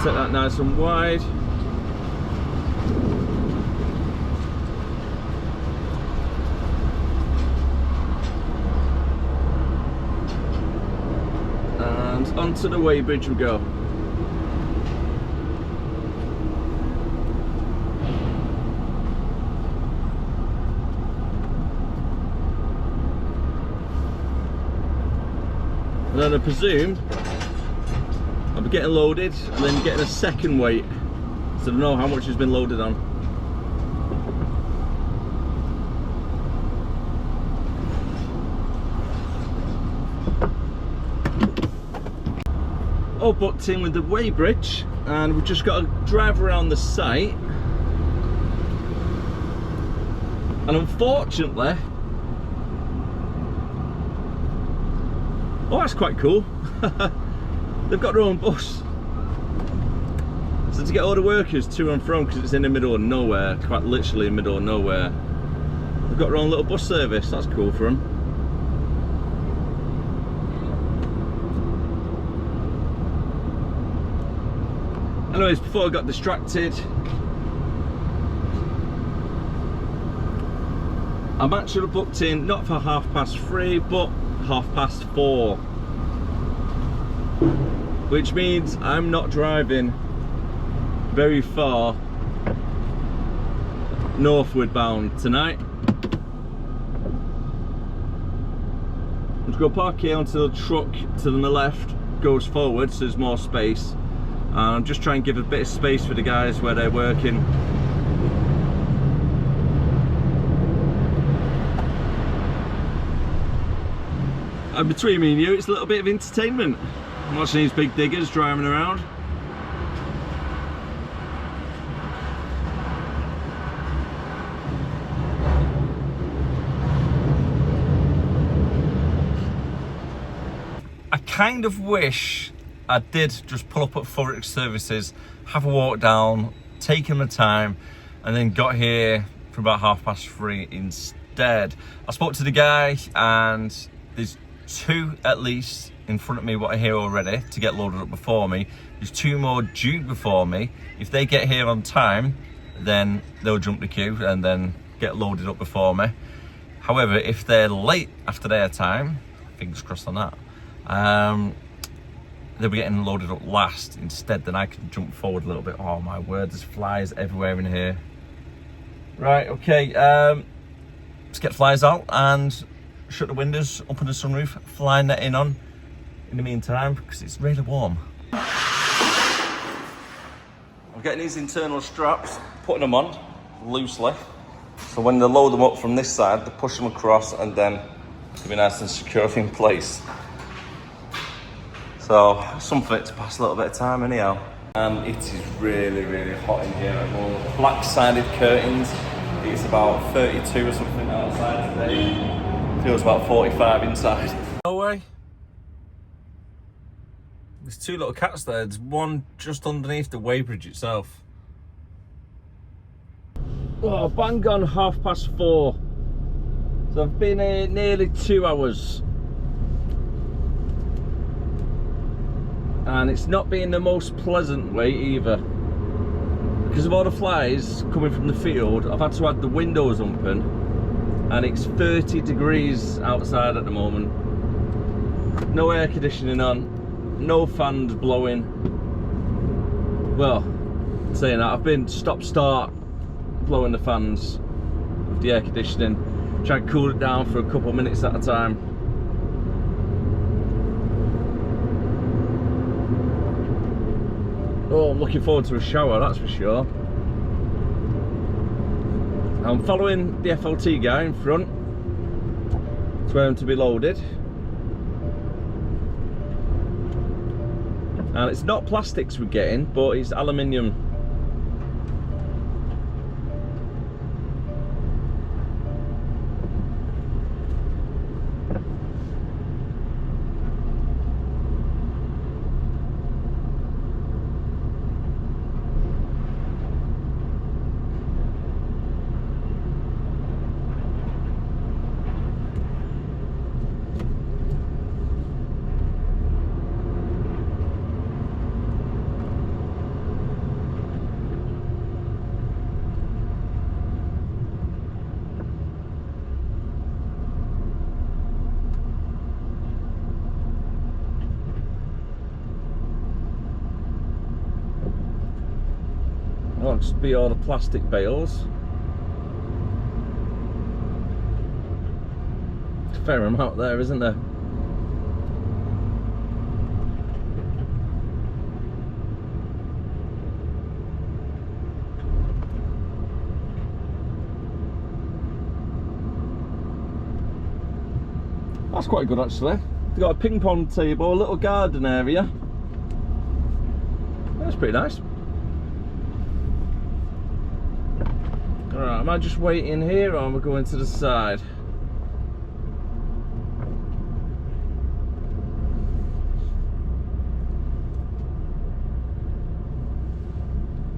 Set that nice and wide. And onto the weighbridge we go. And then I presume I'll be getting loaded and then getting a second weight, so I don't know how much has been loaded on. All booked in with the weighbridge, and we've just got to drive around the site. And unfortunately, oh, that's quite cool. They've got their own bus. So to get all the workers to and from, because it's in the middle of nowhere, quite literally in the middle of nowhere, they've got their own little bus service. That's cool for them. Anyways, before I got distracted, I'm actually booked in not for 3:30, but 4:30. Which means I'm not driving very far northward bound tonight. I'm just going to park here until the truck to the left goes forward, so there's more space. And I'm just trying to give a bit of space for the guys where they're working. And between me and you, it's a little bit of entertainment. I'm watching these big diggers driving around. I kind of wish I did just pull up at Thurrock Services, have a walk down, taken my time, and then got here for about 3:30 instead. I spoke to the guy, and there's two at least in front of me what are here already to get loaded up before me. There's two more due before me. If they get here on time, then they'll jump the queue and then get loaded up before me. However, if they're late after their time, fingers crossed on that, they'll be getting loaded up last instead. Then I can jump forward a little bit. Oh my word, there's flies everywhere in here. Right, okay, let's get flies out and shut the windows, open the sunroof, fly netting on in the meantime, because it's really warm. I'm getting these internal straps, putting them on loosely. So when they load them up from this side, they push them across and then they'll be nice and secure in place. So something to pass a little bit of time anyhow. And it is really, really hot in here at the moment. Black sided curtains. It's about 32 or something outside today. Feels about 45 inside. No way. There's two little cats there. There's one just underneath the weighbridge itself. Oh, bang on 4:30. So I've been here nearly 2 hours. And it's not been the most pleasant way either. Because of all the flies coming from the field, I've had to have the windows open. And it's 30 degrees outside at the moment. No air conditioning on, no fans blowing. Well, saying that, I've been stop-start blowing the fans with the air conditioning, try and cool it down for a couple of minutes at a time. Oh, I'm looking forward to a shower, that's for sure. I'm following the FLT guy in front to where I'm to be loaded. And it's not plastics we're getting, but it's aluminium. That'll just be all the plastic bales. There's a fair amount there, isn't there? That's quite good actually. They've got a ping pong table, a little garden area. That's pretty nice. Alright, am I just waiting here or am I going to the side?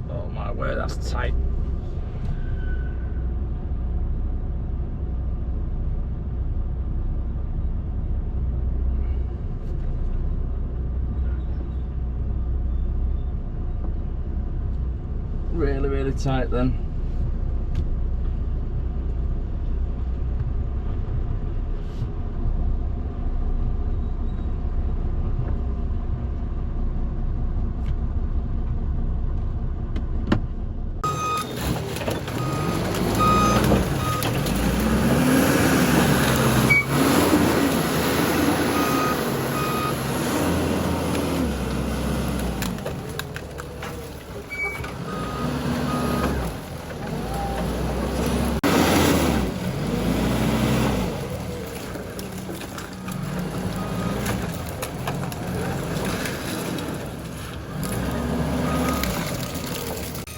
Oh my word, that's tight. Really, really tight then.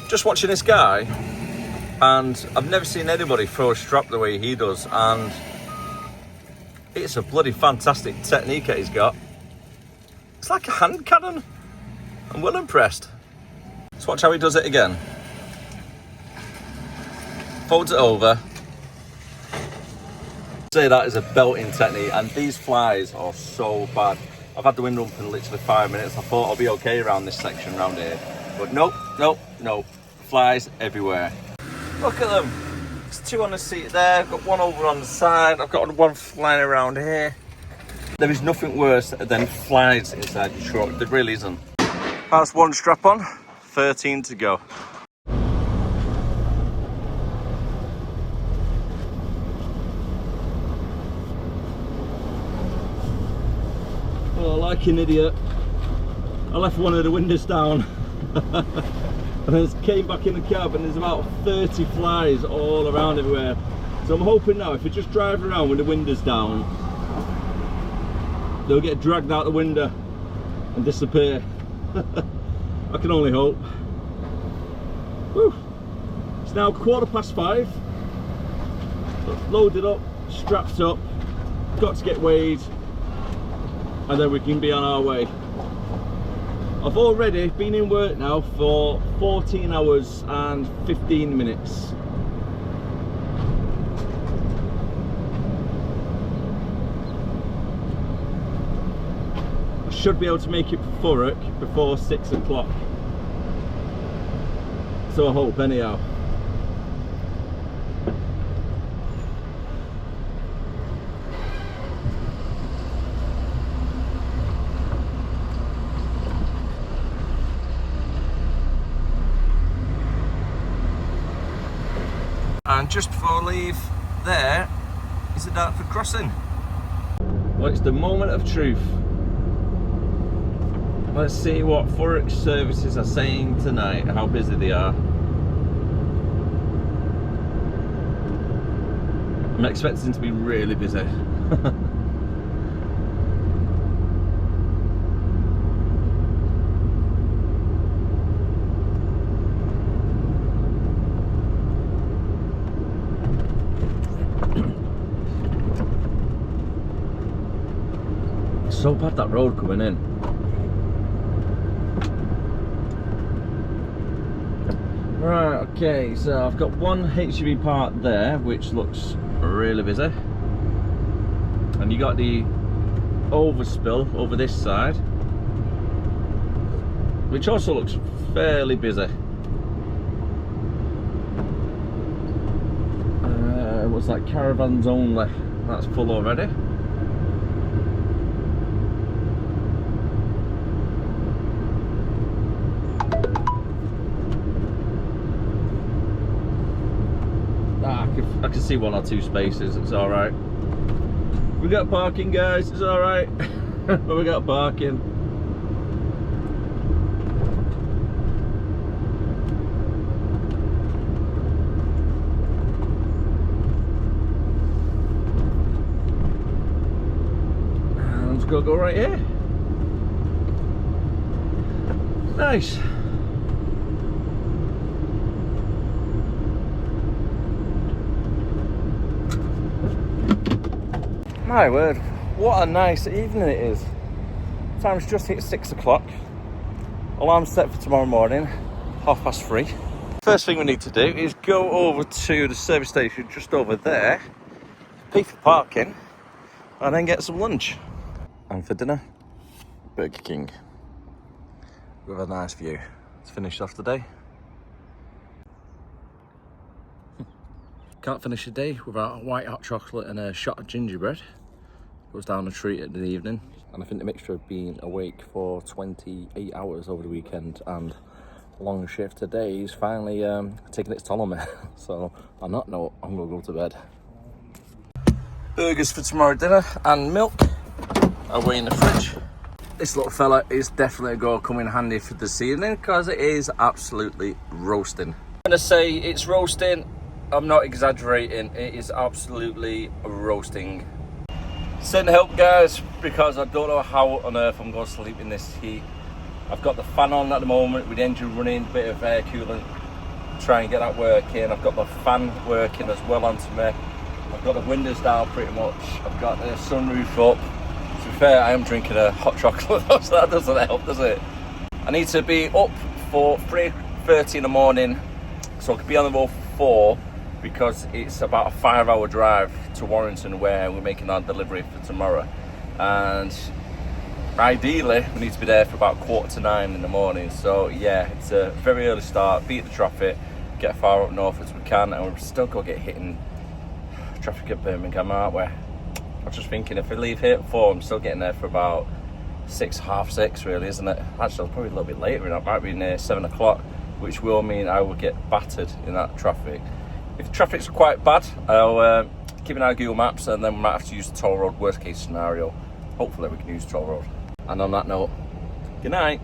Just watching this guy, and I've never seen anybody throw a strap the way he does, and it's a bloody fantastic technique that he's got. It's like a hand cannon. I'm well impressed. Let's watch how he does it again. Folds it over. Say that is a belting technique, and these flies are so bad. I've had the wind open literally 5 minutes. I thought I'll be okay around this section around here, but nope, nope, nope. Flies everywhere. Look at them. There's two on the seat there. I've got one over on the side. I've got one flying around here. There is nothing worse than flies inside the truck. There really isn't. That's one strap on. 13 to go. Oh, like an idiot, I left one of the windows down. And I just came back in the cab and there's about 30 flies all around everywhere. So I'm hoping now if I just drive around with the windows down, they'll get dragged out the window and disappear. I can only hope. Whew. It's now 5:15. Loaded up, strapped up, got to get weighed, and then we can be on our way. I've already been in work now for 14 hours and 15 minutes. I should be able to make it for Thurrock before 6 o'clock. So I hope anyhow. And just before I leave, there is the Dartford crossing. Well, it's the moment of truth. Let's see what Thurrock services are saying tonight, how busy they are. I'm expecting to be really busy. So bad that road coming in. Right, okay, so I've got one HGV part there which looks really busy, and you got the overspill over this side which also looks fairly busy. What's that, caravans only, that's full already. I can see one or two spaces, it's alright. We got parking, guys, it's alright. We got parking. And I'm just gonna go right here. Nice. My word, what a nice evening it is. Time's just hit 6 o'clock. Alarm set for tomorrow morning, 3:30. First thing we need to do is go over to the service station just over there, pay for parking, and then get some lunch. And for dinner, Burger King. With a nice view. Let's finish off the day. Can't finish a day without a white hot chocolate and a shot of gingerbread. Goes down a treat at the evening. And I think the mixture of being awake for 28 hours over the weekend and long shift today is finally taking its toll on me. So on that note, I'm gonna go to bed. Burgers for tomorrow dinner and milk away in the fridge. This little fella is definitely going to come in handy for this evening because it is absolutely roasting. I'm gonna say it's roasting. I'm not exaggerating, it is absolutely roasting. Send help, guys, because I don't know how on earth I'm going to sleep in this heat. I've got the fan on at the moment with the engine running, a bit of air coolant, try and get that working. I've got the fan working as well onto me. I've got the windows down pretty much. I've got the sunroof up. To be fair, I am drinking a hot chocolate, so that doesn't help, does it? I need to be up for 3:30 in the morning, so I could be on the road for 4. Because it's about a 5-hour drive to Warrington where we're making our delivery for tomorrow, and ideally we need to be there for about 8:45 in the morning. So yeah, it's a very early start, beat the traffic, get as far up north as we can, and we're still going to get hit in traffic at Birmingham, aren't we? I'm just thinking if we leave here at 4, I'm still getting there for about 6, half 6 really, isn't it? Actually, probably a little bit later, it might be near 7 o'clock, which will mean I will get battered in that traffic. If the traffic's quite bad, I'll keep an eye on Google Maps, and then we might have to use the toll road, worst case scenario. Hopefully we can use the toll road. And on that note, good night.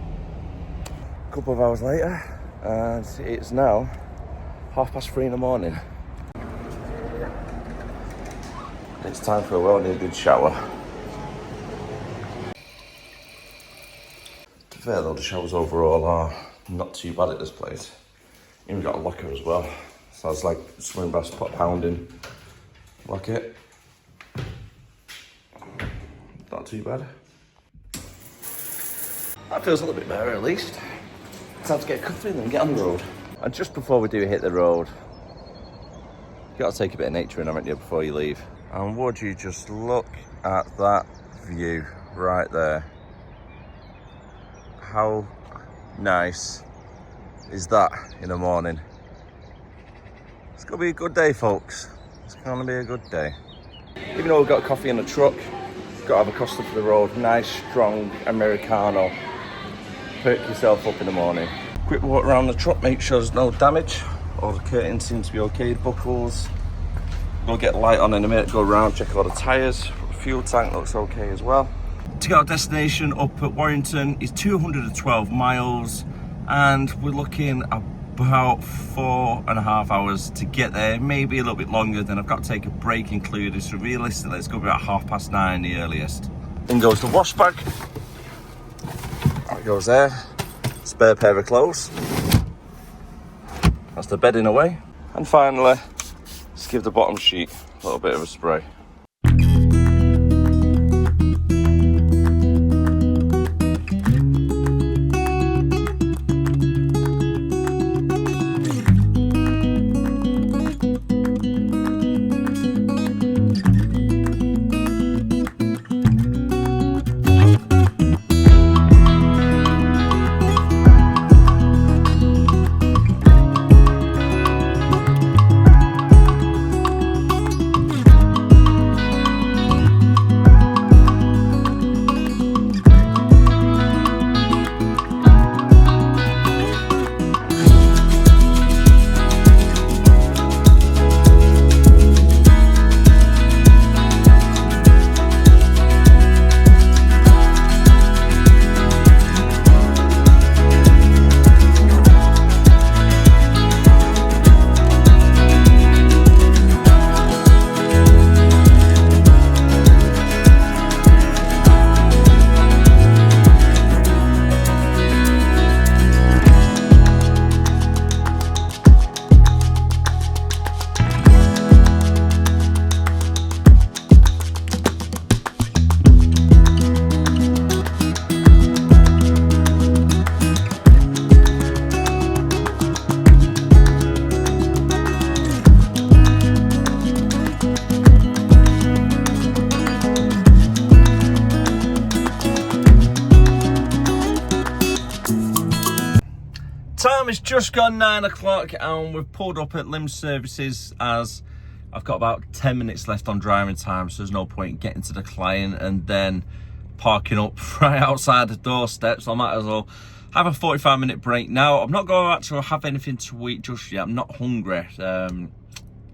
A couple of hours later, and it's now 3:30 in the morning. It's time for a well-needed shower. To be fair though, the showers overall are not too bad at this place. Even got a locker as well. So it's like swimming baths, put a pound in, lock it. Not too bad. That feels a little bit better at least. Time to get a coffee and then get on the road. And just before we do hit the road, you gotta take a bit of nature in, haven't you, before you leave. And would you just look at that view right there? How nice is that in the morning? It's gonna be a good day, folks. It's gonna be a good day. Even though we've got coffee in the truck, got to have a Costa for the road. Nice, strong Americano. Perk yourself up in the morning. Quick walk around the truck, make sure there's no damage. All the curtains seem to be okay, buckles. We'll get light on in a minute, go around, check all the tyres. The fuel tank looks okay as well. To get our destination up at Warrington is 212 miles, and we're looking about 4.5 hours to get there, maybe a little bit longer. Then I've got to take a break included, so realistically it's going to be about 9:30 the earliest. In goes the wash bag. That goes there. Spare pair of clothes. That's the bedding away. And finally, let's give the bottom sheet a little bit of a spray. Time has just gone 9 o'clock and we've pulled up at Limb Services as I've got about 10 minutes left on driving time, so there's no point getting to the client and then parking up right outside the doorstep, so I might as well have a 45-minute break now. I'm not going to actually have anything to eat just yet. I'm not hungry.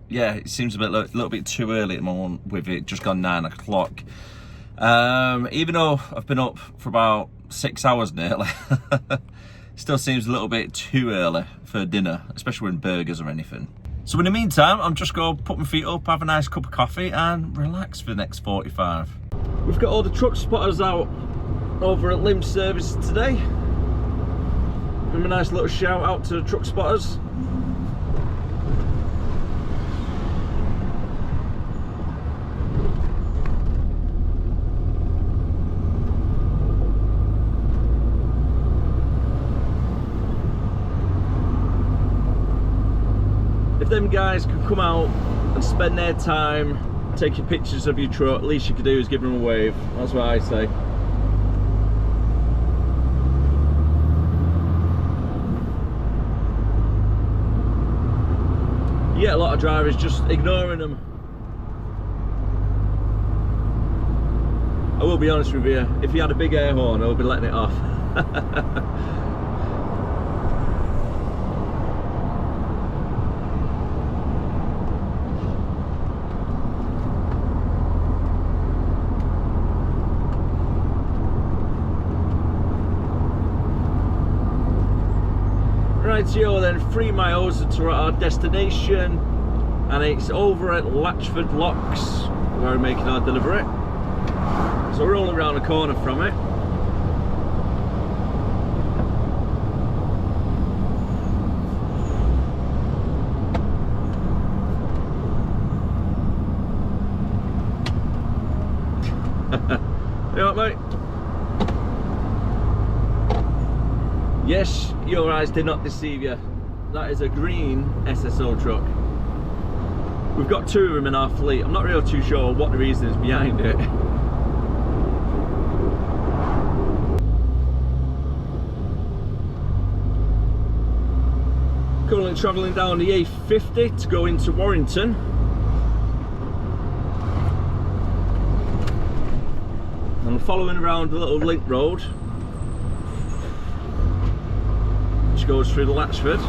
Yeah, it seems a little bit too early at the moment with it just gone 9 o'clock. Even though I've been up for about 6 hours nearly, still seems a little bit too early for dinner, especially with burgers or anything. So in the meantime, I'm just going to put my feet up, have a nice cup of coffee and relax for the next 45. We've got all the truck spotters out over at Limb Services today. Give them a nice little shout out to the truck spotters. If them guys can come out and spend their time taking pictures of your truck, least you can do is give them a wave. That's what I say. You get a lot of drivers just ignoring them. I will be honest with you, if you had a big air horn, I would be letting it off. Rightio then, 3 miles to our destination, and it's over at Latchford Locks where we're making our delivery. So we're all around the corner from it. You all right, mate? Yes, your eyes did not deceive you. That is a green SSO truck. We've got 2 of them in our fleet. I'm not really too sure what the reason is behind it. Currently travelling down the A50 to go into Warrington. I'm following around the little link road, which goes through the Latchford.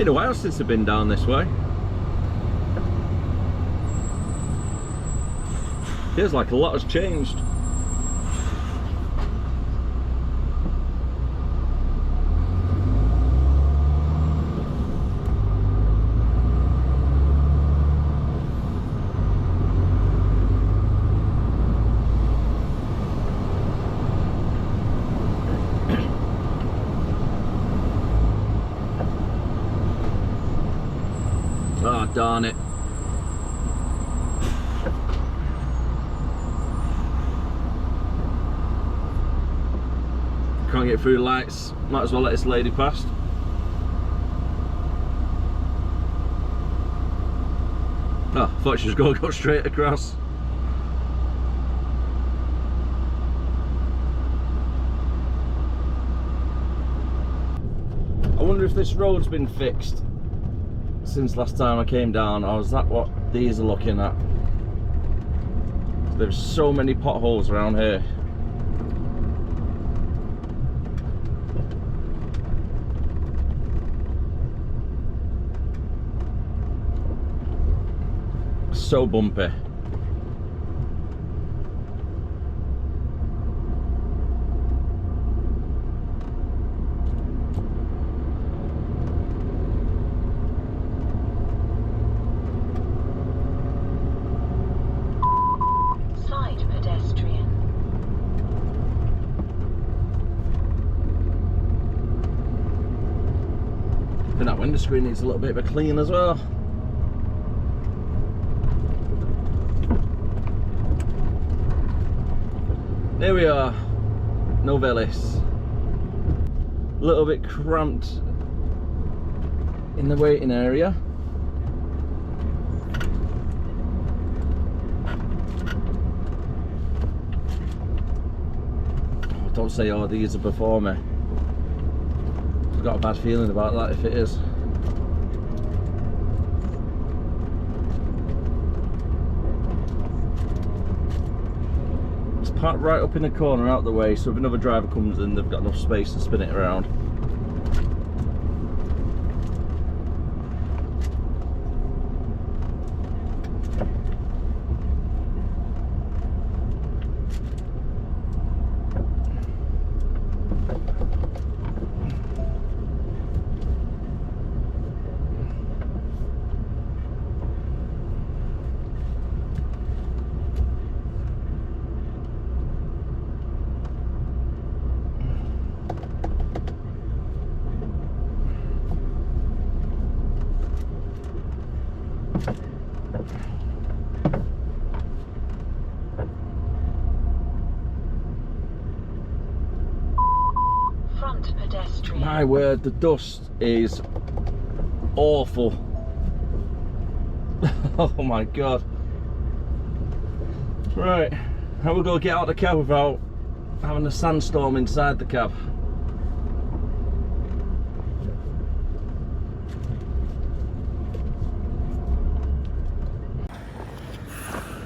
Been a while since I've been down this way. Feels like a lot has changed. Oh, darn it. Can't get through the lights. Might as well let this lady past. Oh, I thought she was going to go straight across. I wonder if this road's been fixed since last time I came down, or is that what these are looking at? There's so many potholes around here. So bumpy. That window screen needs a little bit of a clean as well. There we are, Novellis. A little bit cramped in the waiting area. Oh, don't say, oh, these are before me. I've got a bad feeling about that if it is. It's parked right up in the corner out the way, so if another driver comes in, they've got enough space to spin it around. My word, the dust is awful. Oh my god. Right, how we gonna get out of the cab without having a sandstorm inside the cab?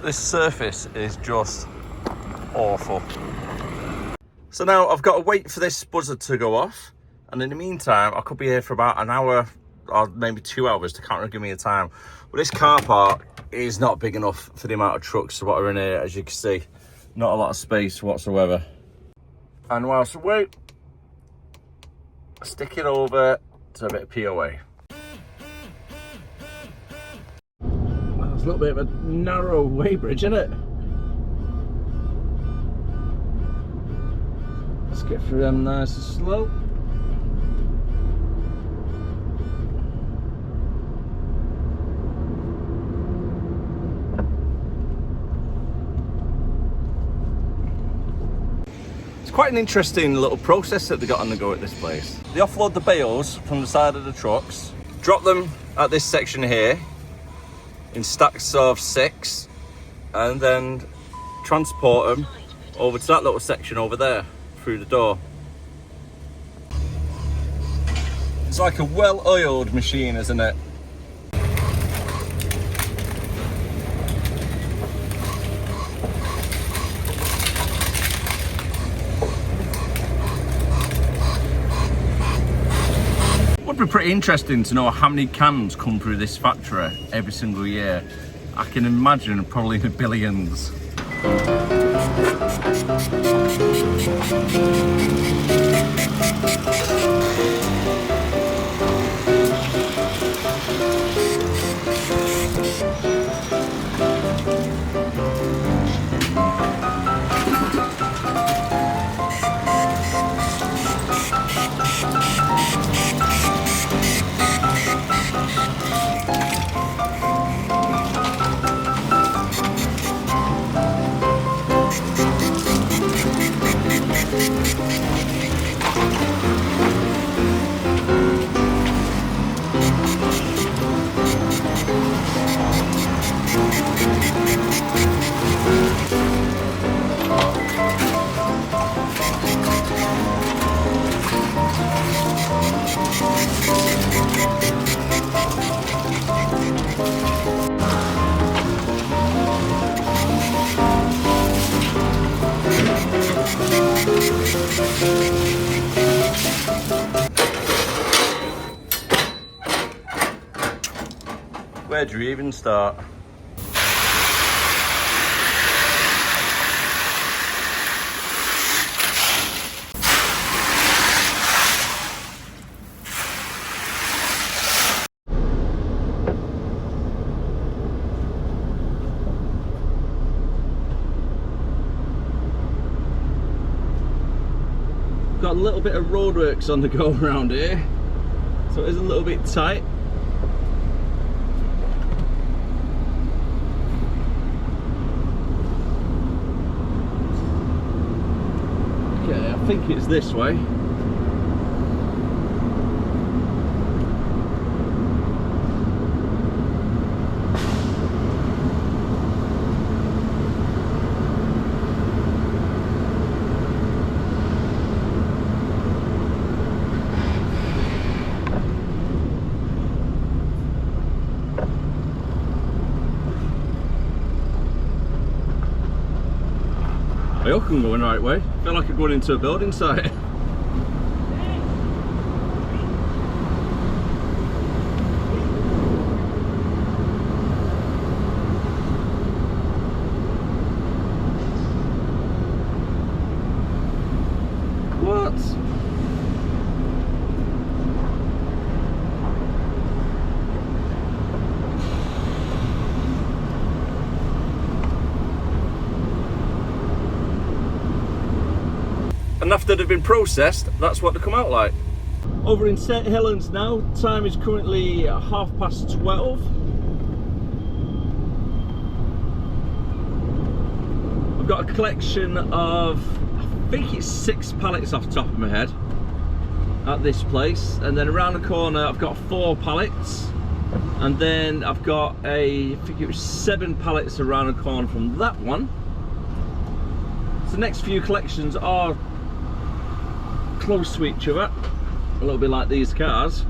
This surface is just awful. So now I've got to wait for this buzzer to go off, and in the meantime I could be here for about an hour or maybe 2 hours. They can't really give me a time. But this car park is not big enough for the amount of trucks that are in here. As you can see, not a lot of space whatsoever. And whilst I wait, stick it over to a bit of POA. Well, it's a little bit of a narrow weighbridge, isn't it? Let's get through them nice and slow. It's quite an interesting little process that they got on the go at this place. They offload the bales from the side of the trucks, drop them at this section here in stacks of 6, and then transport them over to that little section over there through the door. It's like a well-oiled machine, isn't it? probably pretty interesting to know how many cans come through this factory every single year. I can imagine probably the billions. Where do you even start? Got a little bit of roadworks on the go around here, so it is a little bit tight. Okay, I think it's this way. I hope I'm going the right way. I feel like I'm going into a building site. What? And after they've been processed, that's what they come out like. Over in St Helens now, time is currently 12:30. I've got a collection of, I think it's 6 pallets off the top of my head at this place, and then around the corner I've got 4 pallets, and then I've got I think it was 7 pallets around the corner from that one. So the next few collections are close to each other, a little bit like these cars.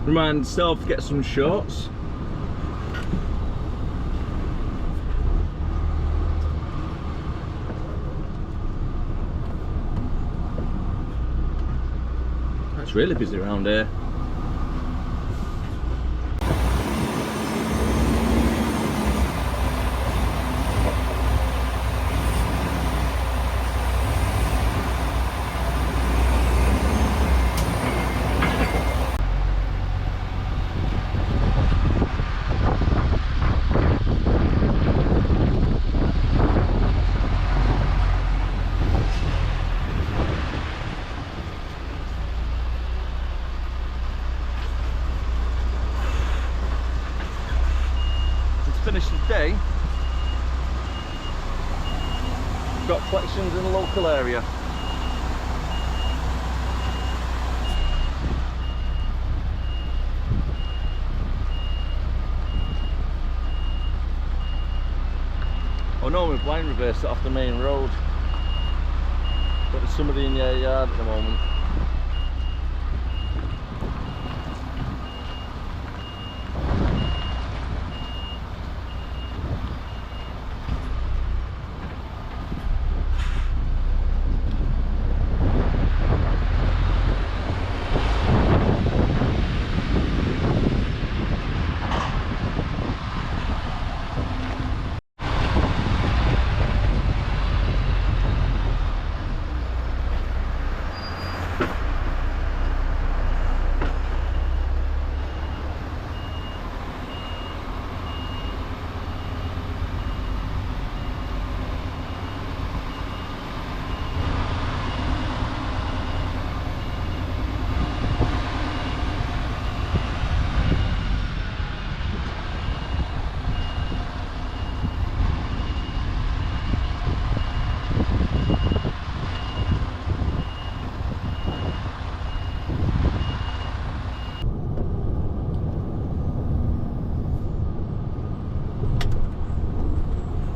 Remind yourself to get some shorts. It's really busy around here. Finish the day, got collections in the local area. Oh no, we're blind reversed it off the main road, but there's somebody in your yard at the moment.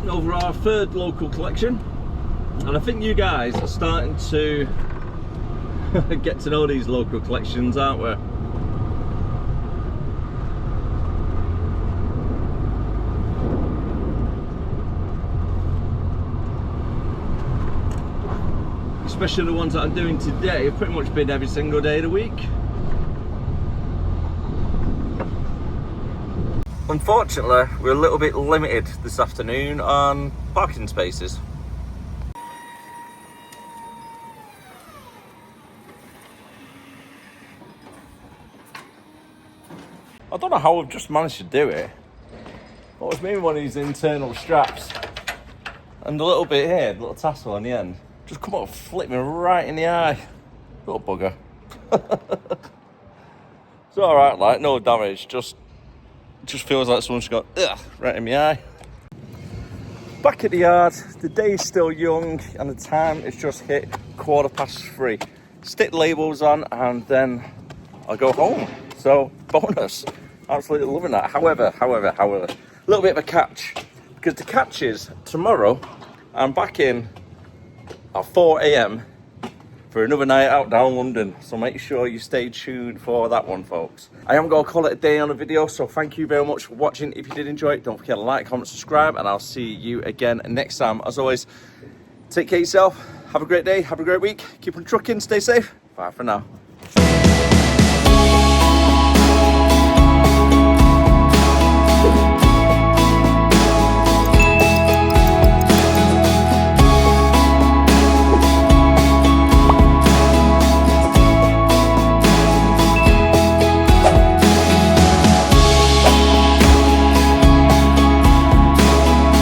over our third local collection, and I think you guys are starting to get to know these local collections, aren't we? Especially the ones that I'm doing today have pretty much been every single day of the week. Unfortunately, we're a little bit limited this afternoon on parking spaces. I don't know how we've just managed to do it. What was maybe one of these internal straps and the little bit here, the little tassel on the end, just come up and flip me right in the eye. Little bugger. It's alright, like, no damage, just feels like someone's got right in my eye. Back at the yard, the day is still young and the time is just hit 3:15. Stick labels on and then I'll go home. So, bonus. Absolutely loving that. However, a little bit of a catch. Because the catch is, tomorrow, I'm back in at 4 AM for another night out down London. So make sure you stay tuned for that one, folks. I am going to call it a day on the video, so thank you very much for watching. If you did enjoy it, don't forget to like, comment, subscribe, and I'll see you again next time. As always, take care of yourself. Have a great day, have a great week. Keep on trucking, stay safe. Bye for now.